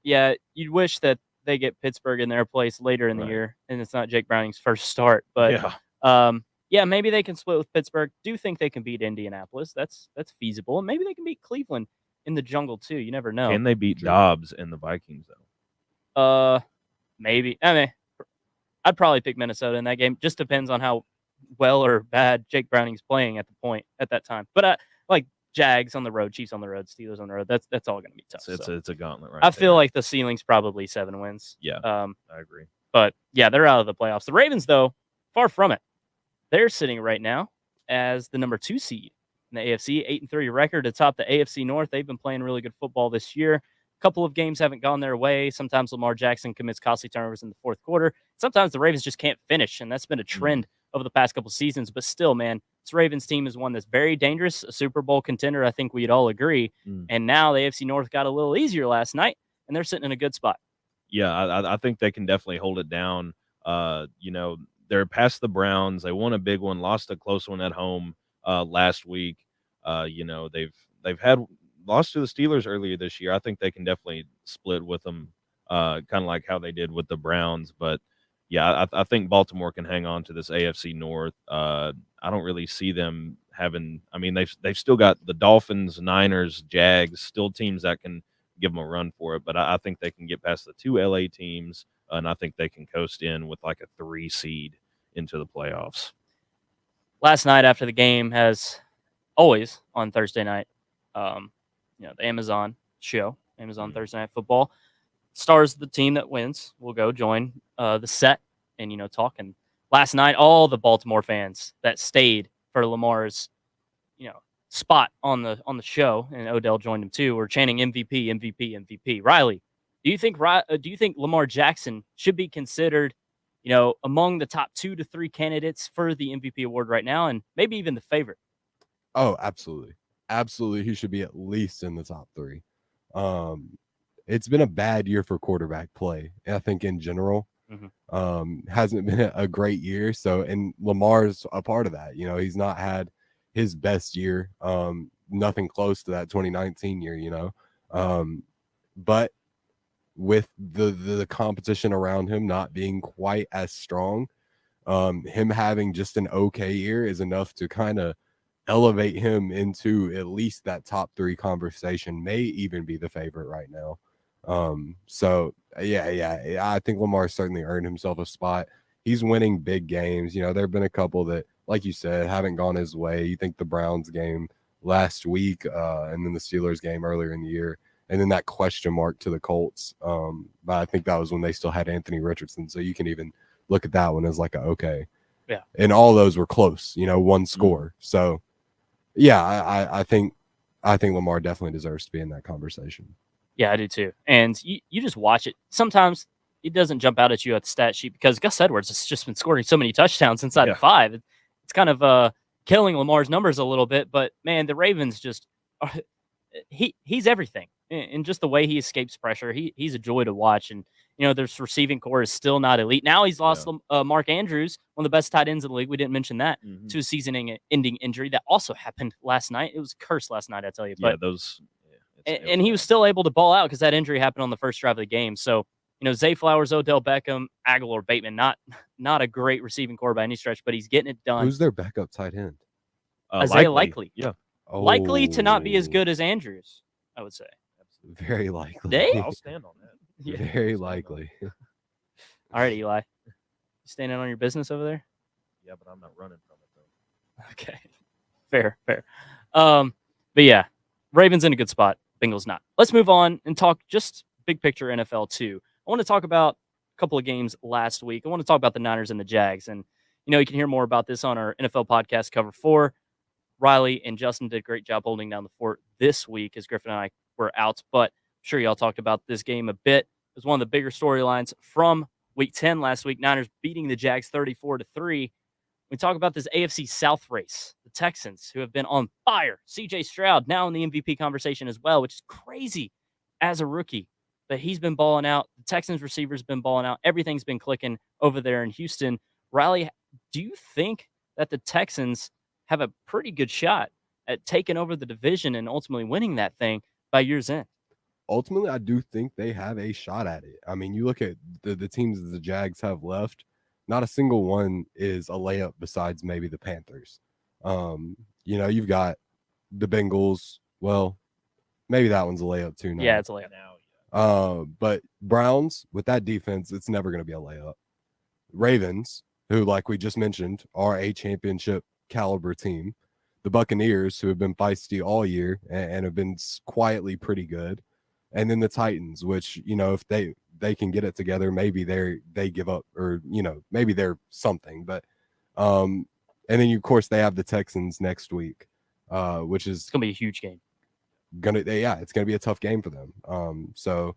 Yeah, you'd wish that they get Pittsburgh in their place later in the
Right.
year, and it's not Jake Browning's first start. But
Yeah.
maybe they can split with Pittsburgh. Do think they can beat Indianapolis. That's feasible, and maybe they can beat Cleveland in the jungle too. You never know.
Can they beat Dobbs and the Vikings though?
Maybe. I mean, I'd probably pick Minnesota in that game. Just depends on how well or bad Jake Browning's playing at that time. But like Jags on the road, Chiefs on the road, Steelers on the road. That's all going to be tough.
It's a gauntlet, right?
I feel
there.
like the ceiling's probably 7 wins.
Yeah, I agree.
But yeah, they're out of the playoffs. The Ravens, though, far from it. They're sitting right now as the number 2 seed in the AFC, 8-3 record atop the AFC North. They've been playing really good football this year. A couple of games haven't gone their way. Sometimes Lamar Jackson commits costly turnovers in the fourth quarter. Sometimes the Ravens just can't finish, and that's been a trend over the past couple seasons. But still, man, this Ravens team is one that's very dangerous, a Super Bowl contender. I think we'd all agree. And now the AFC North got a little easier last night, and they're sitting in a good spot.
Yeah, I think they can definitely hold it down. They're past the Browns. They won a big one, lost a close one at home last week. They've had lost to the Steelers earlier this year. I think they can definitely split with them, kind of like how they did with the Browns. But yeah, I think Baltimore can hang on to this AFC North. I don't really see them having. I mean, they've still got the Dolphins, Niners, Jags, still teams that can give them a run for it. But I think they can get past the 2 LA teams, and I think they can coast in with like a 3 seed into the playoffs.
Last night after the game, has always on Thursday night, the Amazon show, Amazon Thursday Night Football, stars the team that wins will go join the set and talk. And last night, all the Baltimore fans that stayed for Lamar's spot on the show, and Odell joined him too, were chanting MVP, MVP, MVP. Riley, do you think Lamar Jackson should be considered among the top 2 to 3 candidates for the MVP award right now, and maybe even the favorite?
Oh, absolutely. Absolutely. He should be at least in the top 3. It's been a bad year for quarterback play. And I think in general, hasn't been a great year. So, and Lamar's a part of that. He's not had his best year. Nothing close to that 2019 year, but with the competition around him not being quite as strong, him having just an okay year is enough to kind of elevate him into at least that top 3 conversation, may even be the favorite right now. So yeah, I think Lamar certainly earned himself a spot. He's winning big games. There have been a couple that, like you said, haven't gone his way. You think the Browns game last week, and then the Steelers game earlier in the year, and then that question mark to the Colts. But I think that was when they still had Anthony Richardson. So you can even look at that one as like okay.
Yeah.
And all those were close, 1 score. So yeah, I think Lamar definitely deserves to be in that conversation.
Yeah, I do too. And you just watch it. Sometimes it doesn't jump out at you at the stat sheet because Gus Edwards has just been scoring so many touchdowns inside the 5. It's kind of killing Lamar's numbers a little bit. But man, the Ravens he's everything. And just the way he escapes pressure, he's a joy to watch. And this receiving core is still not elite. Now he's lost Mark Andrews, one of the best tight ends in the league. We didn't mention that, to a season-ending injury that also happened last night. It was cursed last night, I tell you. But and he was still able to ball out because that injury happened on the first drive of the game. So Zay Flowers, Odell Beckham, Aguilar, Bateman, not a great receiving core by any stretch, but he's getting it done.
Who's their backup tight end?
Isaiah Likely.
Yeah.
Likely to not be as good as Andrews, I would say.
Very likely.
Dave?
I'll stand on that.
Yeah.
Very likely.
All right, Eli. You standing on your business over there?
Yeah, but I'm not running from it though.
Okay. Fair. But yeah, Ravens in a good spot. Bengals not. Let's move on and talk just big picture NFL too. I want to talk about a couple of games last week. I want to talk about the Niners and the Jags. And, you can hear more about this on our NFL podcast Cover 4. Riley and Justin did a great job holding down the fort this week as Griffin and I were out. But I'm sure y'all talked about this game a bit. It was one of the bigger storylines from Week 10 last week. Niners beating the Jags 34-3. We talk about this AFC South race. The Texans, who have been on fire. C.J. Stroud now in the MVP conversation as well, which is crazy as a rookie. But he's been balling out. The Texans receivers been balling out. Everything's been clicking over there in Houston. Riley, do you think that the Texans have a pretty good shot at taking over the division and ultimately winning that thing by year's end?
Ultimately, I do think they have a shot at it. I mean, you look at the teams that the Jags have left, not a single one is a layup besides maybe the Panthers. You've got the Bengals. Well, maybe that one's a layup too now.
Yeah, it's a layup now.
But Browns, with that defense, it's never going to be a layup. Ravens, who, like we just mentioned, are a championship caliber team. The Buccaneers, who have been feisty all year and have been quietly pretty good. And then the Titans, which, if they can get it together, maybe they give up, or, maybe they're something. But and then, of course, they have the Texans next week, which is
it's going to be a huge game.
It's going to be a tough game for them. So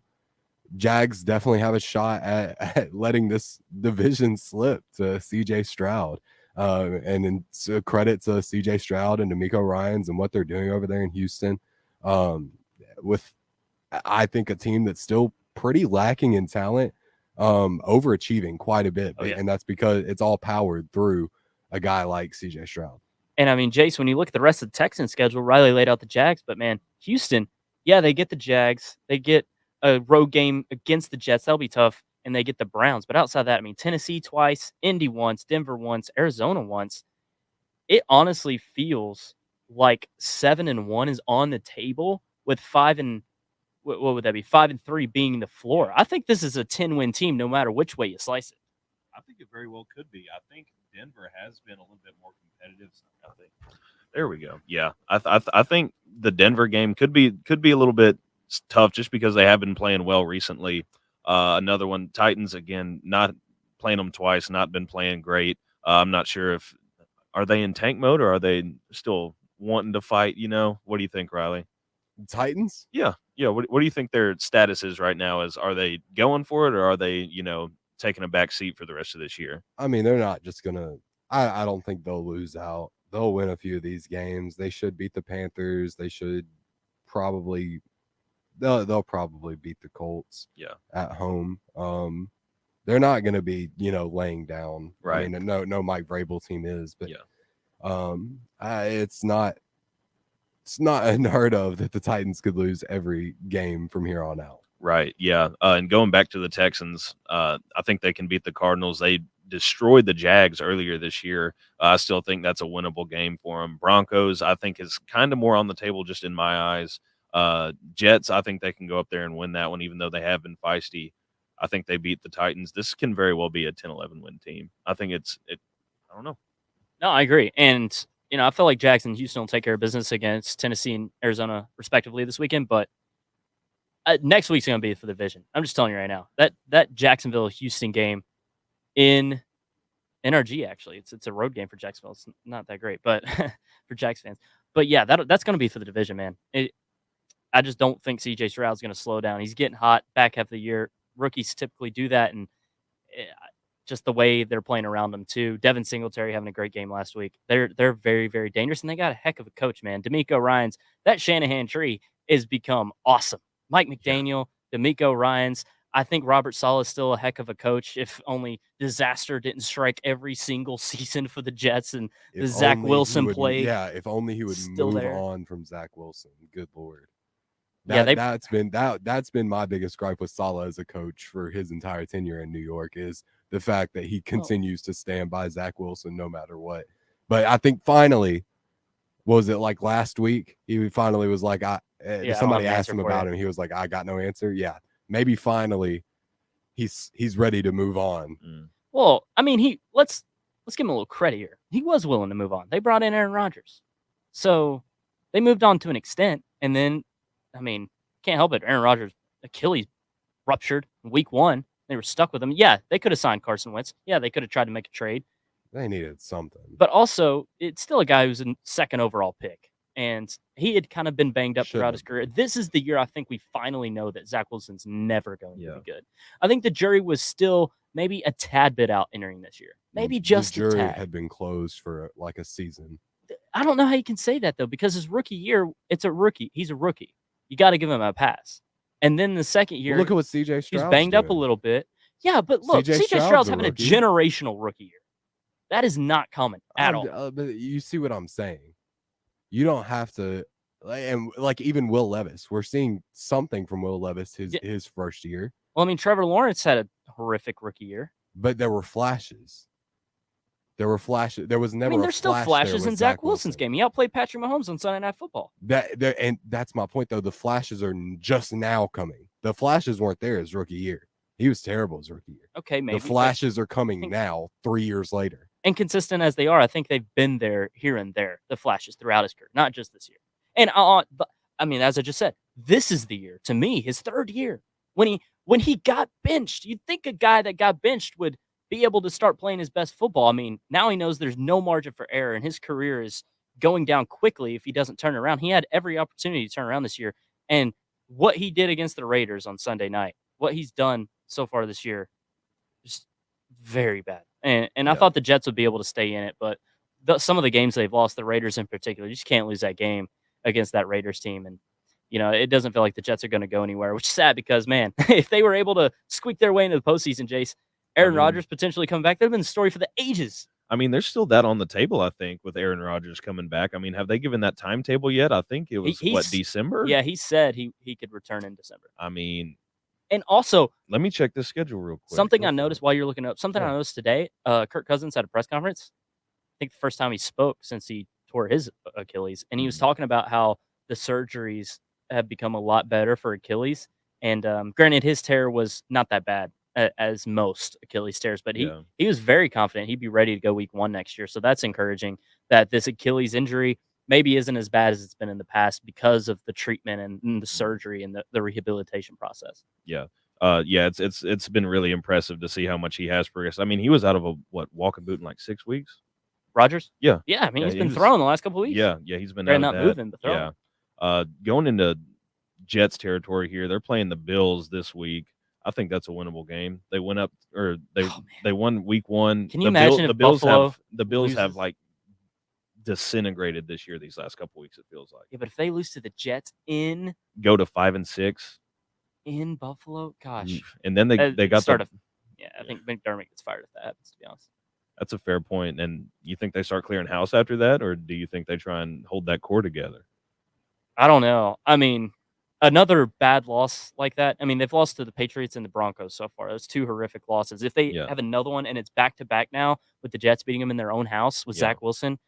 Jags definitely have a shot at letting this division slip to C.J. Stroud. And then credit to C.J. Stroud and D'Amico Ryans and what they're doing over there in Houston. With, I think, a team that's still pretty lacking in talent, overachieving quite a bit. And that's because it's all powered through a guy like C.J. Stroud.
And I mean, Jace, when you look at the rest of the Texans schedule, Riley laid out the Jags, but man, Houston, they get the Jags. They get a road game against the Jets. That'll be tough. And they get the Browns. But outside that, I mean, Tennessee twice, Indy once, Denver once, Arizona once. It honestly feels like 7-1 is on the table with 5 and what would that be? 5-3 being the floor. I think this is a 10-win team, no matter which way you slice it.
I think it very well could be. I think Denver has been a little bit more competitive. There we go. Yeah, I think the Denver game could be a little bit tough just because they have been playing well recently. Another one, Titans, again, not playing them twice, not been playing great. I'm not sure are they in tank mode or are they still wanting to fight? What do you think, Riley?
Titans?
Yeah. What do you think their status is right now? Are they going for it or are they, taking a back seat for the rest of this year?
I mean, they're not just going to – I don't think they'll lose out. They'll win a few of these games. They should beat the Panthers. They should probably – they'll probably beat the Colts at home. They're not going to be, laying down.
Right.
I mean, no Mike Vrabel team is, but it's not unheard of that the Titans could lose every game from here on out.
Right. Yeah. And going back to the Texans, I think they can beat the Cardinals. They destroyed the Jags earlier this year. I still think that's a winnable game for them. Broncos, I think, is kind of more on the table just in my eyes. Jets, I think they can go up there and win that one, even though they have been feisty. I think they beat the Titans. This can very well be a 10-11 win team. I think I don't know.
No, I agree. And, I feel like Jackson and Houston will take care of business against Tennessee and Arizona, respectively, this weekend. But next week's going to be for the division. I'm just telling you right now. That Jacksonville-Houston game in NRG, actually. It's a road game for Jacksonville. It's not that great, but for Jags fans. But, yeah, that's going to be for the division, man. I just don't think C.J. Stroud's going to slow down. He's getting hot back half of the year. Rookies typically do that, and just the way they're playing around them too. Devin Singletary having a great game last week. They're very, very dangerous, and they got a heck of a coach, man. D'Amico Ryans, that Shanahan tree has become awesome. Mike McDaniel, D'Amico Ryans. I think Robert Saleh is still a heck of a coach. If only disaster didn't strike every single season for the Jets and the Zach Wilson play.
Yeah, if only he would move on from Zach Wilson. Good Lord. That's been my biggest gripe with Saleh as a coach for his entire tenure in New York is the fact that he continues to stand by Zach Wilson no matter what. But I think finally, was it like last week? He finally was like, somebody asked him about him. He was like, I got no answer. Yeah, maybe finally he's ready to move on.
Well, I mean, let's give him a little credit here. He was willing to move on. They brought in Aaron Rodgers, so they moved on to an extent, and then I mean, can't help it. Aaron Rodgers' Achilles ruptured in week 1. They were stuck with him. Yeah, they could have signed Carson Wentz. Yeah, they could have tried to make a trade.
They needed something.
But also, it's still a guy who's a second overall pick. And he had kind of been banged up throughout his career. This is the year I think we finally know that Zach Wilson's never going to be good. I think the jury was still maybe a tad bit out entering this year. Maybe just
the jury
a tad.
had been closed for like a season.
I don't know how you can say that, though, because his rookie year, it's a rookie. He's a rookie. You got to give him a pass. And then the second year,
look at what CJ Stroud's
he's banged up a
doing.
little bit. Yeah, but look, CJ Stroud's having a generational rookie year. That is not common at all.
But you see what I'm saying? You don't have to, and like even Will Levis, we're seeing something from Will Levis his first year.
Well, I mean, Trevor Lawrence had a horrific rookie year,
but there were flashes. There were flashes. There was never.
I mean, there's still flashes in Zach Wilson's game. He outplayed Patrick Mahomes on Sunday Night Football.
And that's my point, though. The flashes are just now coming. The flashes weren't there his rookie year. He was terrible his rookie year.
Okay, maybe
the flashes are coming now, 3 years later.
Inconsistent as they are, I think they've been there here and there. The flashes throughout his career, not just this year. And I mean, as I just said, this is the year to me, his third year when he got benched. You'd think a guy that got benched would be able to start playing his best football. I mean, now he knows there's no margin for error, and his career is going down quickly if he doesn't turn around. He had every opportunity to turn around this year, and what he did against the Raiders on Sunday night, what he's done so far this year, just very bad. And I thought the Jets would be able to stay in it, but some of the games they've lost, the Raiders in particular, you just can't lose that game against that Raiders team. And, you know, it doesn't feel like the Jets are going to go anywhere, which is sad because, man, if they were able to squeak their way into the postseason, Jace, Aaron Rodgers potentially coming back, that would have been a story for the ages.
I mean, there's still that on the table, I think, with Aaron Rodgers coming back. I mean, have they given that timetable yet? I think it was, December?
Yeah, he said he could return in December.
I mean,
and also,
let me check the schedule real quick.
Something I noticed while you're looking up, I noticed today, Kirk Cousins had a press conference. I think the first time he spoke since he tore his Achilles, and he was talking about how the surgeries have become a lot better for Achilles. And granted, his tear was not that bad as most Achilles tears, but he was very confident he'd be ready to go week 1 next year. So that's encouraging that this Achilles injury maybe isn't as bad as it's been in the past because of the treatment and the surgery and the rehabilitation process.
Yeah. It's been really impressive to see how much he has progressed. I mean, he was out of a walking boot in like 6 weeks.
Rodgers?
Yeah.
Yeah, I mean, he's been throwing the last couple of weeks.
Yeah, he's been
not moving, but throwing.
Yeah. Going into Jets territory here, they're playing the Bills this week. I think that's a winnable game. They went up, or they won week 1.
Can you imagine if
the Bills
loses?
have like disintegrated this year these last couple weeks, it feels like.
Yeah, but if they lose to the Jets
go to 5-6
in Buffalo, gosh.
And then they got
I think McDermott gets fired if that happens, to be honest.
That's a fair point. And you think they start clearing house after that, or do you think they try and hold that core together?
I don't know. I mean, another bad loss like that. I mean, they've lost to the Patriots and the Broncos so far. Those 2 horrific losses. If they have another one and it's back-to-back now with the Jets beating them in their own house with Zach Wilson,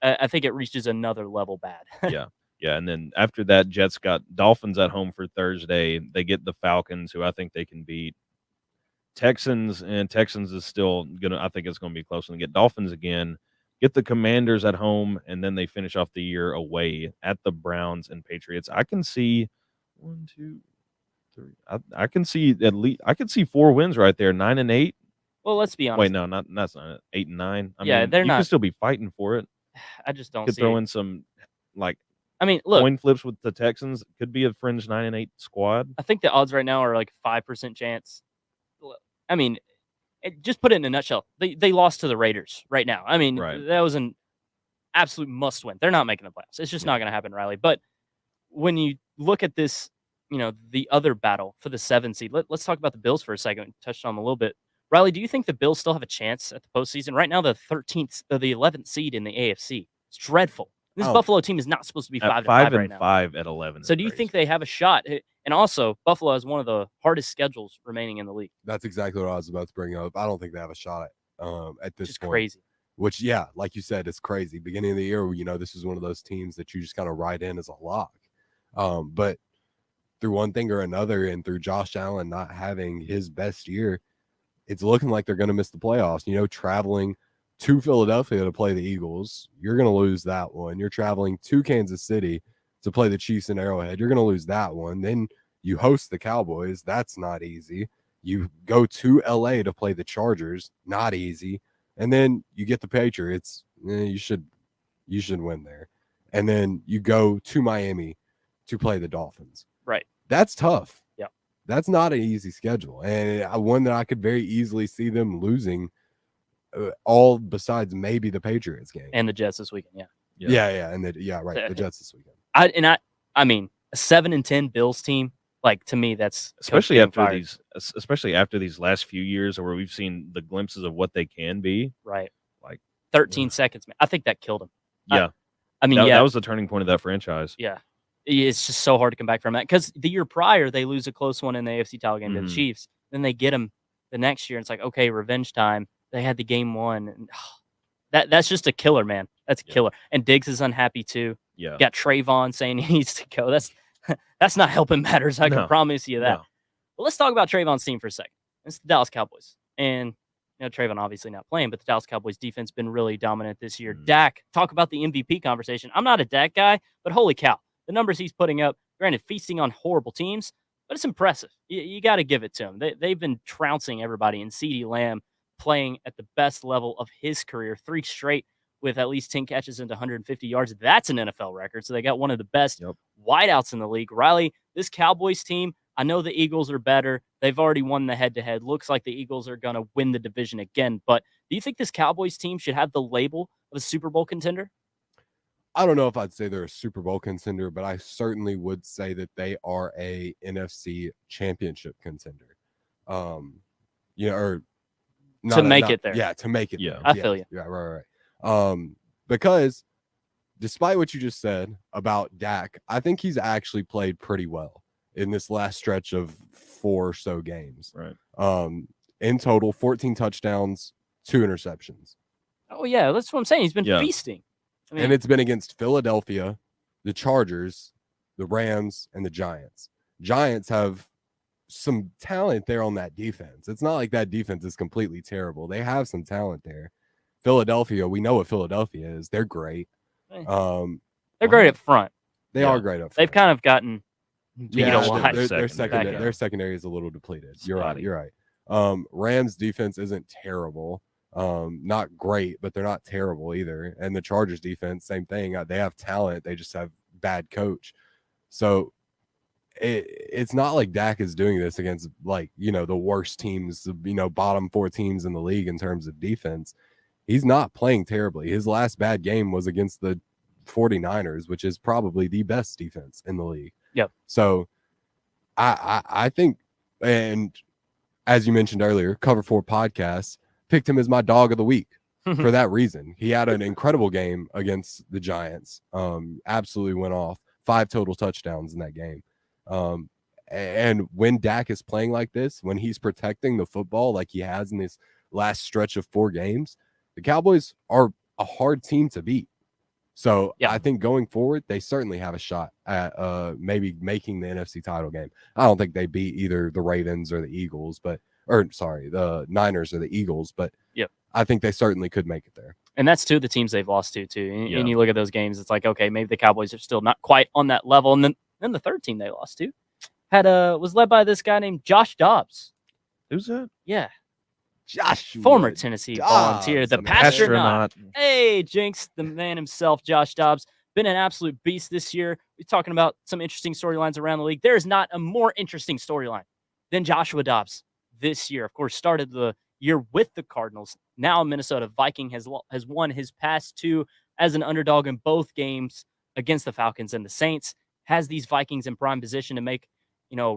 I think it reaches another level bad.
Yeah, and then after that, Jets got Dolphins at home for Thursday. They get the Falcons, who I think they can beat. Texans is still I think it's gonna be close. And get Dolphins again, get the Commanders at home, and then they finish off the year away at the Browns and Patriots. I can see 1, 2, 3. I can see at least 4 wins right there, 9-8.
Well, let's be honest.
Wait, no, that's not 8 and 9. I
mean, they're not.
You can still be fighting for it.
I just don't
could
see
throw
it.
in some look,
coin
flips with the Texans. Could be a fringe 9-8 squad.
I think the odds right now are like 5% chance. I mean, just put it in a nutshell. They lost to the Raiders right now. I mean, that was an absolute must win. They're not making the playoffs. It's just not going to happen, Riley. But when you look at this, the other battle for the 7 seed, let's talk about the Bills for a second. We touched on them a little bit. Riley, do you think the Bills still have a chance at the postseason? Right now, the 11th seed in the AFC. It's dreadful. This Buffalo team is not supposed to be 5-5 right now.
5 at 11.
So do you think they have a shot? And also, Buffalo has one of the hardest schedules remaining in the league.
That's exactly what I was about to bring up. I don't think they have a shot at this point.
Crazy.
Which, like you said, it's crazy. Beginning of the year, this is one of those teams that you just kind of write in as a lock. But through one thing or another, and through Josh Allen not having his best year, it's looking like they're going to miss the playoffs. Traveling to Philadelphia to play the Eagles, you're going to lose that one. You're traveling to Kansas City to play the Chiefs in Arrowhead. You're going to lose that one. Then you host the Cowboys. That's not easy. You go to LA to play the Chargers. Not easy. And then you get the Patriots. You should win there. And then you go to Miami to play the Dolphins.
Right.
That's tough.
Yeah.
That's not an easy schedule. And one that I could very easily see them losing all besides maybe the Patriots game.
And the Jets this weekend. Yeah.
Yeah. And the Jets this weekend.
I mean, a 7-10 Bills team, like, to me, that's
especially after these last few years where we've seen the glimpses of what they can be.
Right.
Like
13 seconds, man. I think that killed him.
Yeah.
I mean,
that was the turning point of that franchise.
Yeah. It's just so hard to come back from that because the year prior, they lose a close one in the AFC title game to the Chiefs. Then they get them the next year. And it's like, okay, revenge time. They had the game won. And, that's just a killer, man. That's a killer. And Diggs is unhappy too.
Yeah.
Got Trayvon saying he needs to go. That's not helping matters. I can promise you that.
No.
But let's talk about Trayvon's team for a second. It's the Dallas Cowboys. And Trayvon obviously not playing, but the Dallas Cowboys defense been really dominant this year. Dak, talk about the MVP conversation. I'm not a Dak guy, but holy cow, the numbers he's putting up, granted, feasting on horrible teams, but it's impressive. You got to give it to him. They've been trouncing everybody, and CeeDee Lamb playing at the best level of his career, 3 straight with at least 10 catches into 150 yards. That's an NFL record. So they got one of the best wideouts in the league. Riley, this Cowboys team, I know the Eagles are better. They've already won the head-to-head. Looks like the Eagles are going to win the division again. But do you think this Cowboys team should have the label of a Super Bowl contender?
I don't know if I'd say they're a Super Bowl contender, but I certainly would say that they are a NFC championship contender. Or
to make it there.
Yeah, to make it
there.
I feel you.
Yeah, right. Because despite what you just said about Dak, I think he's actually played pretty well in this last stretch of 4 or so games.
Right.
In total, 14 touchdowns, 2 interceptions.
Oh, yeah. That's what I'm saying. He's been feasting. I mean,
and it's been against Philadelphia, the Chargers, the Rams, and the Giants. Giants have some talent there on that defense. It's not like that defense is completely terrible. They have some talent there. Philadelphia, we know what Philadelphia is. They're great.
They're great up front.
They are great up front.
They've kind of gotten beat a lot.
Their secondary is a little depleted. You're right. Rams defense isn't terrible. Not great, but they're not terrible either. And the Chargers defense, same thing. They have talent. They just have bad coach. So it's not like Dak is doing this against the worst teams, bottom 4 teams in the league in terms of defense. He's not playing terribly. His last bad game was against the 49ers, which is probably the best defense in the league.
Yep.
So I think, and as you mentioned earlier, Cover 4 podcast picked him as my dog of the week for that reason. He had an incredible game against the Giants. Absolutely went off. 5 total touchdowns in that game. And when Dak is playing like this, when he's protecting the football like he has in this last stretch of 4 games, the Cowboys are a hard team to beat. So I think going forward, they certainly have a shot at maybe making the NFC title game. I don't think they beat either the Ravens or the Eagles, the Niners or the Eagles, but I think they certainly could make it there.
And that's 2 of the teams they've lost to, too. And you look at those games, it's like, okay, maybe the Cowboys are still not quite on that level. And then the third team they lost to was led by this guy named Josh Dobbs.
Who's that?
Yeah.
Josh,
former Tennessee volunteer, the astronaut. Hey, Jinx, the man himself, Josh Dobbs, been an absolute beast this year. We're talking about some interesting storylines around the league. There is not a more interesting storyline than Joshua Dobbs this year. Of course, started the year with the Cardinals. Now a Minnesota Viking has won his past 2 as an underdog in both games against the Falcons and the Saints. Has these Vikings in prime position to make,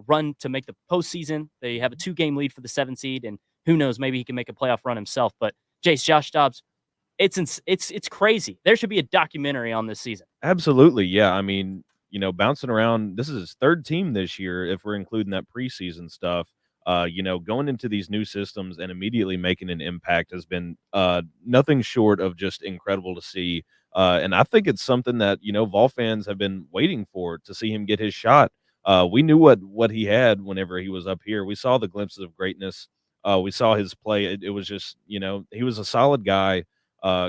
run to make the postseason. They have a 2-game lead for the 7 seed, and who knows, maybe he can make a playoff run himself. But Jace, Josh Dobbs, it's crazy. There should be a documentary on this season.
Absolutely, yeah. I mean, bouncing around. This is his 3rd team this year, if we're including that preseason stuff. Going into these new systems and immediately making an impact has been nothing short of just incredible to see. And I think it's something that, Vol fans have been waiting for, to see him get his shot. We knew what he had whenever he was up here. We saw the glimpses of greatness. We saw his play. It was just, he was a solid guy.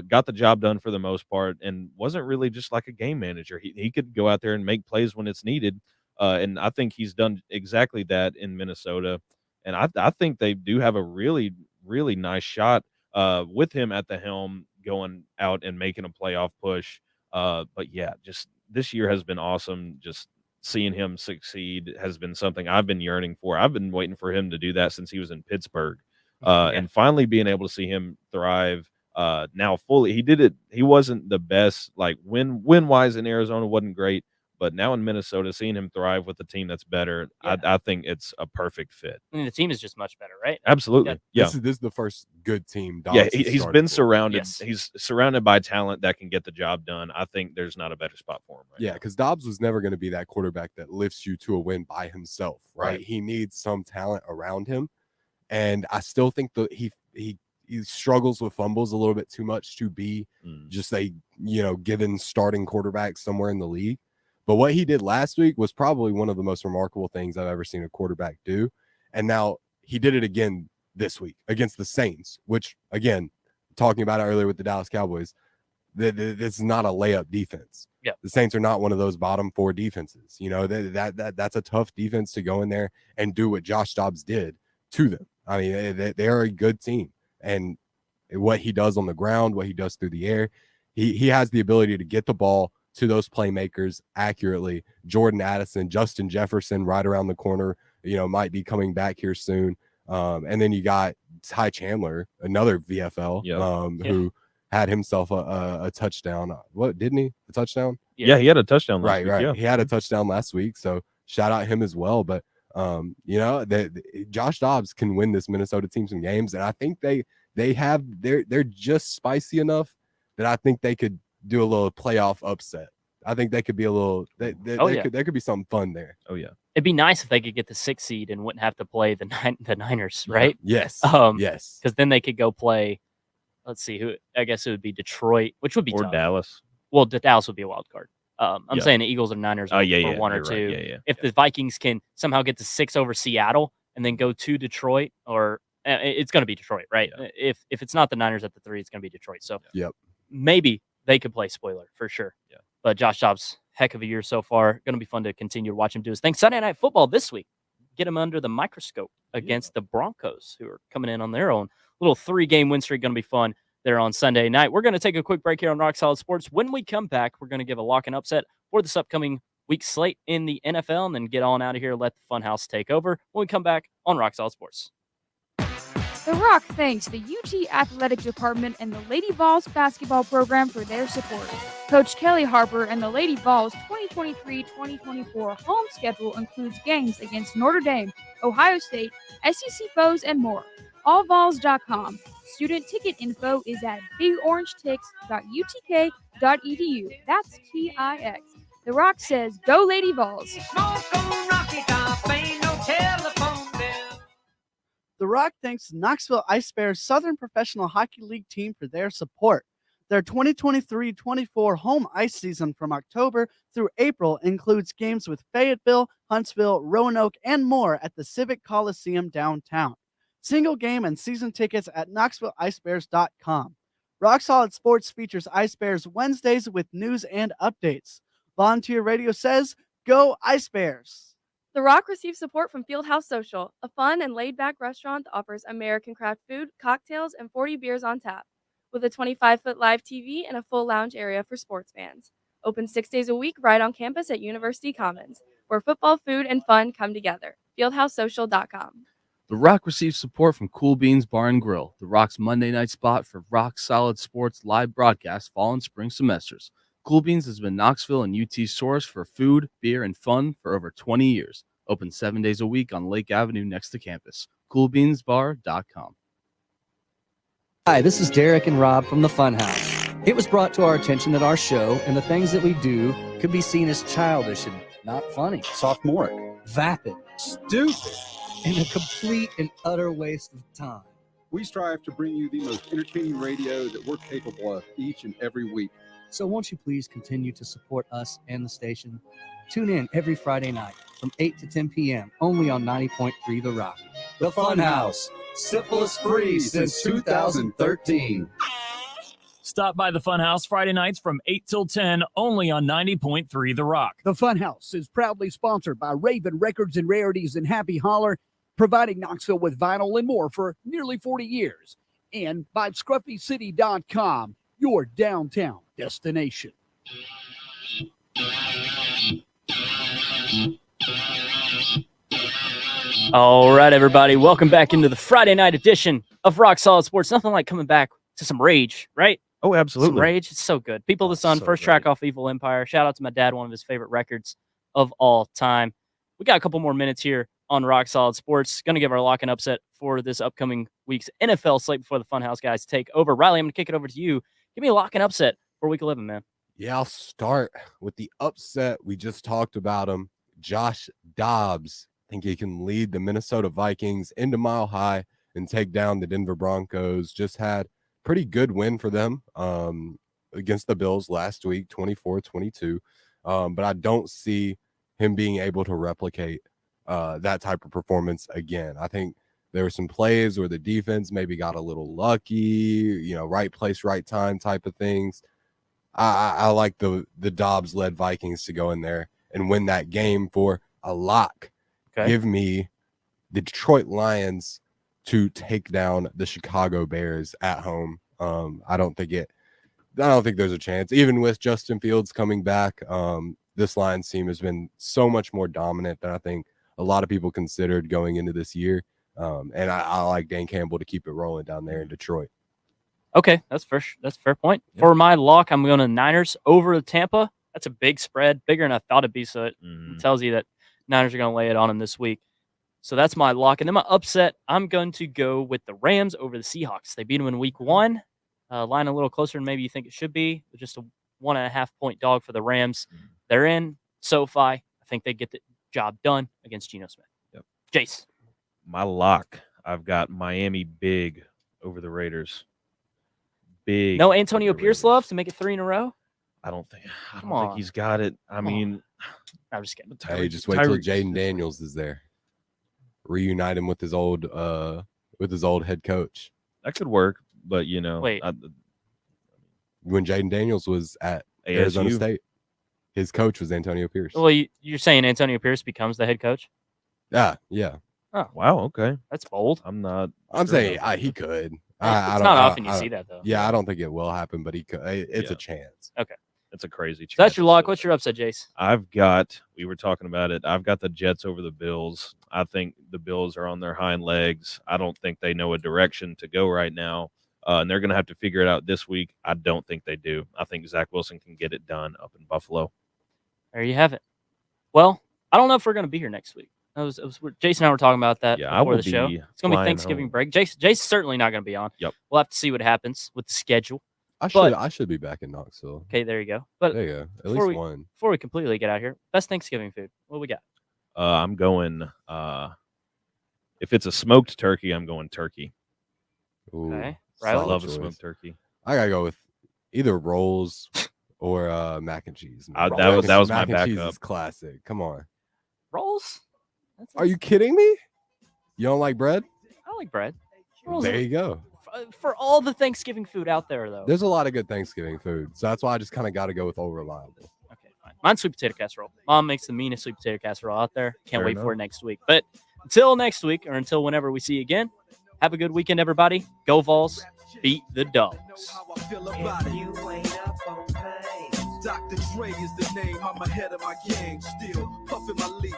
got the job done for the most part, and wasn't really just like a game manager. He could go out there and make plays when it's needed, and I think he's done exactly that in Minnesota. And I think they do have a really, really nice shot with him at the helm, going out and making a playoff push. But yeah, just this year has been awesome. Just seeing him succeed has been something I've been yearning for. I've been waiting for him to do that since he was in Pittsburgh, and finally being able to see him thrive. Now fully, he did it. He wasn't the best, like win wise in Arizona wasn't great, but now in Minnesota, seeing him thrive with a team that's better, I think it's a perfect fit.
I mean, the team is just much better, right?
Absolutely, yeah.
This is the first good team.
Yeah,
Dobbs has
he's
started
been
for.
surrounded.
Yes.
He's surrounded by talent that can get the job done. I think there's not a better spot for him. Right
Yeah,
now.
because Dobbs was never going to be that quarterback that lifts you to a win by himself, right?
Right.
He needs some talent around him, and I still think that he struggles with fumbles a little bit too much to be just a given starting quarterback somewhere in the league. But what he did last week was probably one of the most remarkable things I've ever seen a quarterback do. And now he did it again this week against the Saints, which, again, talking about it earlier with the Dallas Cowboys, this is not a layup defense.
Yeah.
The Saints are not one of those bottom four defenses. That's a tough defense to go in there and do what Josh Dobbs did to them. I mean, they're a good team. And what he does on the ground, what he does through the air, he has the ability to get the ball to those playmakers accurately. Jordan Addison, Justin Jefferson right around the corner, might be coming back here soon. And then you got Ty Chandler, another VFL, who had himself a touchdown. What, didn't he? A touchdown?
Yeah, he had a touchdown last week.
Right.
Yeah.
He had a touchdown last week. So shout out him as well. But Josh Dobbs can win this Minnesota team some games. And I think they're just spicy enough that I think they could do a little playoff upset. I think they could be a little. There could be something fun there.
Oh yeah,
it'd be nice if they could get the 6th seed and wouldn't have to play the Niners, right?
Yes.
Yes. Because then they could go play. Let's see who. I guess it would be Detroit, which would be
or
tough.
Dallas.
Well, Dallas would be a wild card. I'm saying the Eagles or Niners or one or two.
Right.
If the Vikings can somehow get to 6 over Seattle and then go to Detroit, or it's going to be Detroit, right? Yeah. If it's not the Niners at the 3, it's going to be Detroit. So maybe they could play spoiler for sure. Yeah. But Josh Dobbs, heck of a year so far. Going to be fun to continue to watch him do his thing. Sunday Night Football this week. Get him under the microscope against the Broncos, who are coming in on their own little 3-game win streak. Going to be fun there on Sunday night. We're going to take a quick break here on Rock Solid Sports. When we come back, we're going to give a lock and upset for this upcoming week slate in the NFL, and then get on out of here. Let the Funhouse take over when we come back on Rock Solid Sports.
The Rock thanks the UT Athletic Department and the Lady Vols basketball program for their support. Coach Kelly Harper and the Lady Vols 2023-2024 home schedule includes games against Notre Dame, Ohio State, SEC foes, and more. allvols.com. Student ticket info is at bigorangetics.utk.edu. That's TIX. The Rock says, go Lady Vols.
The Rock thanks Knoxville Ice Bears Southern Professional Hockey League team for their support. Their 2023-24 home ice season from October through April includes games with Fayetteville, Huntsville, Roanoke, and more at the Civic Coliseum downtown. Single game and season tickets at KnoxvilleIceBears.com. Rock Solid Sports features Ice Bears Wednesdays with news and updates. Volunteer Radio says, go Ice Bears!
The Rock receives support from Fieldhouse Social, a fun and laid-back restaurant that offers American craft food, cocktails, and 40 beers on tap, with a 25-foot live TV and a full lounge area for sports fans. Open 6 days a week right on campus at University Commons, where football, food, and fun come together. FieldhouseSocial.com.
The Rock receives support from Cool Beans Bar and Grill, the Rock's Monday night spot for Rock Solid Sports live broadcasts fall and spring semesters. Cool Beans has been Knoxville and UT's source for food, beer, and fun for over 20 years. Open 7 days a week on Lake Avenue next to campus. CoolBeansBar.com.
Hi, this is Derek and Rob from the Funhouse. It was brought to our attention that our show and the things that we do could be seen as childish and not funny.
Sophomoric.
Vapid. Stupid. And a complete and utter waste of time.
We strive to bring you the most entertaining radio that we're capable of each and every week.
So won't you please continue to support us and the station? Tune in every Friday night from 8 to 10 p.m. only on 90.3 The Rock.
The Funhouse. Syphilis free since 2013. Stop by the Funhouse Friday nights from 8 till 10, only on 90.3 The Rock.
The Funhouse is proudly sponsored by Raven Records and Rarities and Happy Holler, providing Knoxville with vinyl and more for nearly 40 years. And by ScruffyCity.com, your downtown destination.
All right, everybody. Welcome back into the Friday night edition of Rock Solid Sports. Nothing like coming back to some rage, right?
Oh, absolutely.
Some rage. It's so good. People of the Sun, first track off Evil Empire. Shout out to my dad, one of his favorite records of all time. We got a couple more minutes here on Rock Solid Sports. Going to give our lock and upset for this upcoming week's NFL slate before the Funhouse guys take over. Riley, I'm going to kick it over to you. Give me a lock and upset for week 11, man.
Yeah, I'll start with the upset. We just talked about him. Josh Dobbs. I think he can lead the Minnesota Vikings into Mile High and take down the Denver Broncos. Just had pretty good win for them against the Bills last week, 24-22. But I don't see him being able to replicate that type of performance again. I think there were some plays where the defense maybe got a little lucky, right place, right time type of things. I like the Dobbs-led Vikings to go in there and win that game for a lock. Okay. Give me the Detroit Lions to take down the Chicago Bears at home. I don't think there's a chance. Even with Justin Fields coming back, this Lions team has been so much more dominant than I think a lot of people considered going into this year. And I like Dan Campbell to keep it rolling down there in Detroit.
Okay, that's a fair point. Yeah. For my lock, I'm going to Niners over Tampa. That's a big spread, bigger than I thought it'd be. So it tells you that Niners are going to lay it on them this week. So that's my lock. And then my upset, I'm going to go with the Rams over the Seahawks. They beat them in week 1. Line a little closer than maybe you think it should be. Just a 1.5-point dog for the Rams. They're in SoFi. I think they get the job done against Geno Smith.
Yep.
Jace.
My lock, I've got Miami big over the Raiders. Big.
No Antonio Pierce love to make it 3 in a row?
I don't think he's got it. I mean,
I'm just kidding.
Hey, just wait till Jaden Daniels is there. Reunite him with his old head coach.
That could work, but
wait.
When Jaden Daniels was at
ASU.
Arizona State, his coach was Antonio Pierce.
Well, you're saying Antonio Pierce becomes the head coach?
Yeah.
Oh,
wow. Okay,
that's bold.
I'm saying he could.
It's not often you see that though.
Yeah, I don't think it will happen, but he could. It's a chance.
Okay.
It's a crazy chance.
So that's your lock. What's your upset, Jace?
We were talking about it. I've got the Jets over the Bills. I think the Bills are on their hind legs. I don't think they know a direction to go right now. And they're going to have to figure it out this week. I don't think they do. I think Zach Wilson can get it done up in Buffalo.
There you have it. Well, I don't know if we're going to be here next week. Jason and I were talking about that before the show. It's going to be Thanksgiving break. Jace's certainly not going to be on.
Yep.
We'll have to see what happens with the schedule.
I should be back in Knoxville.
Okay, there you go. But
there you go. At least one.
Before we completely get out here, best Thanksgiving food. What we got?
I'm going. If it's a smoked turkey, I'm going turkey.
Ooh,
okay.
I love a smoked turkey.
I gotta go with either rolls or mac and cheese.
That was my backup.
Cheese is classic. Come on.
Rolls?
Are you kidding me? You don't like bread?
I like bread.
Rolls there you go.
For all the Thanksgiving food out there, though.
There's a lot of good Thanksgiving food. So that's why I just kind of got to go with old reliable.
Okay, fine. Mine's sweet potato casserole. Mom makes the meanest sweet potato casserole out there. Can't wait for it next week. But until next week, or until whenever we see you again, have a good weekend, everybody. Go Vols. Beat the Dogs.
Dr. Dre is the name. I'm ahead of my game. Still puffing my leaf.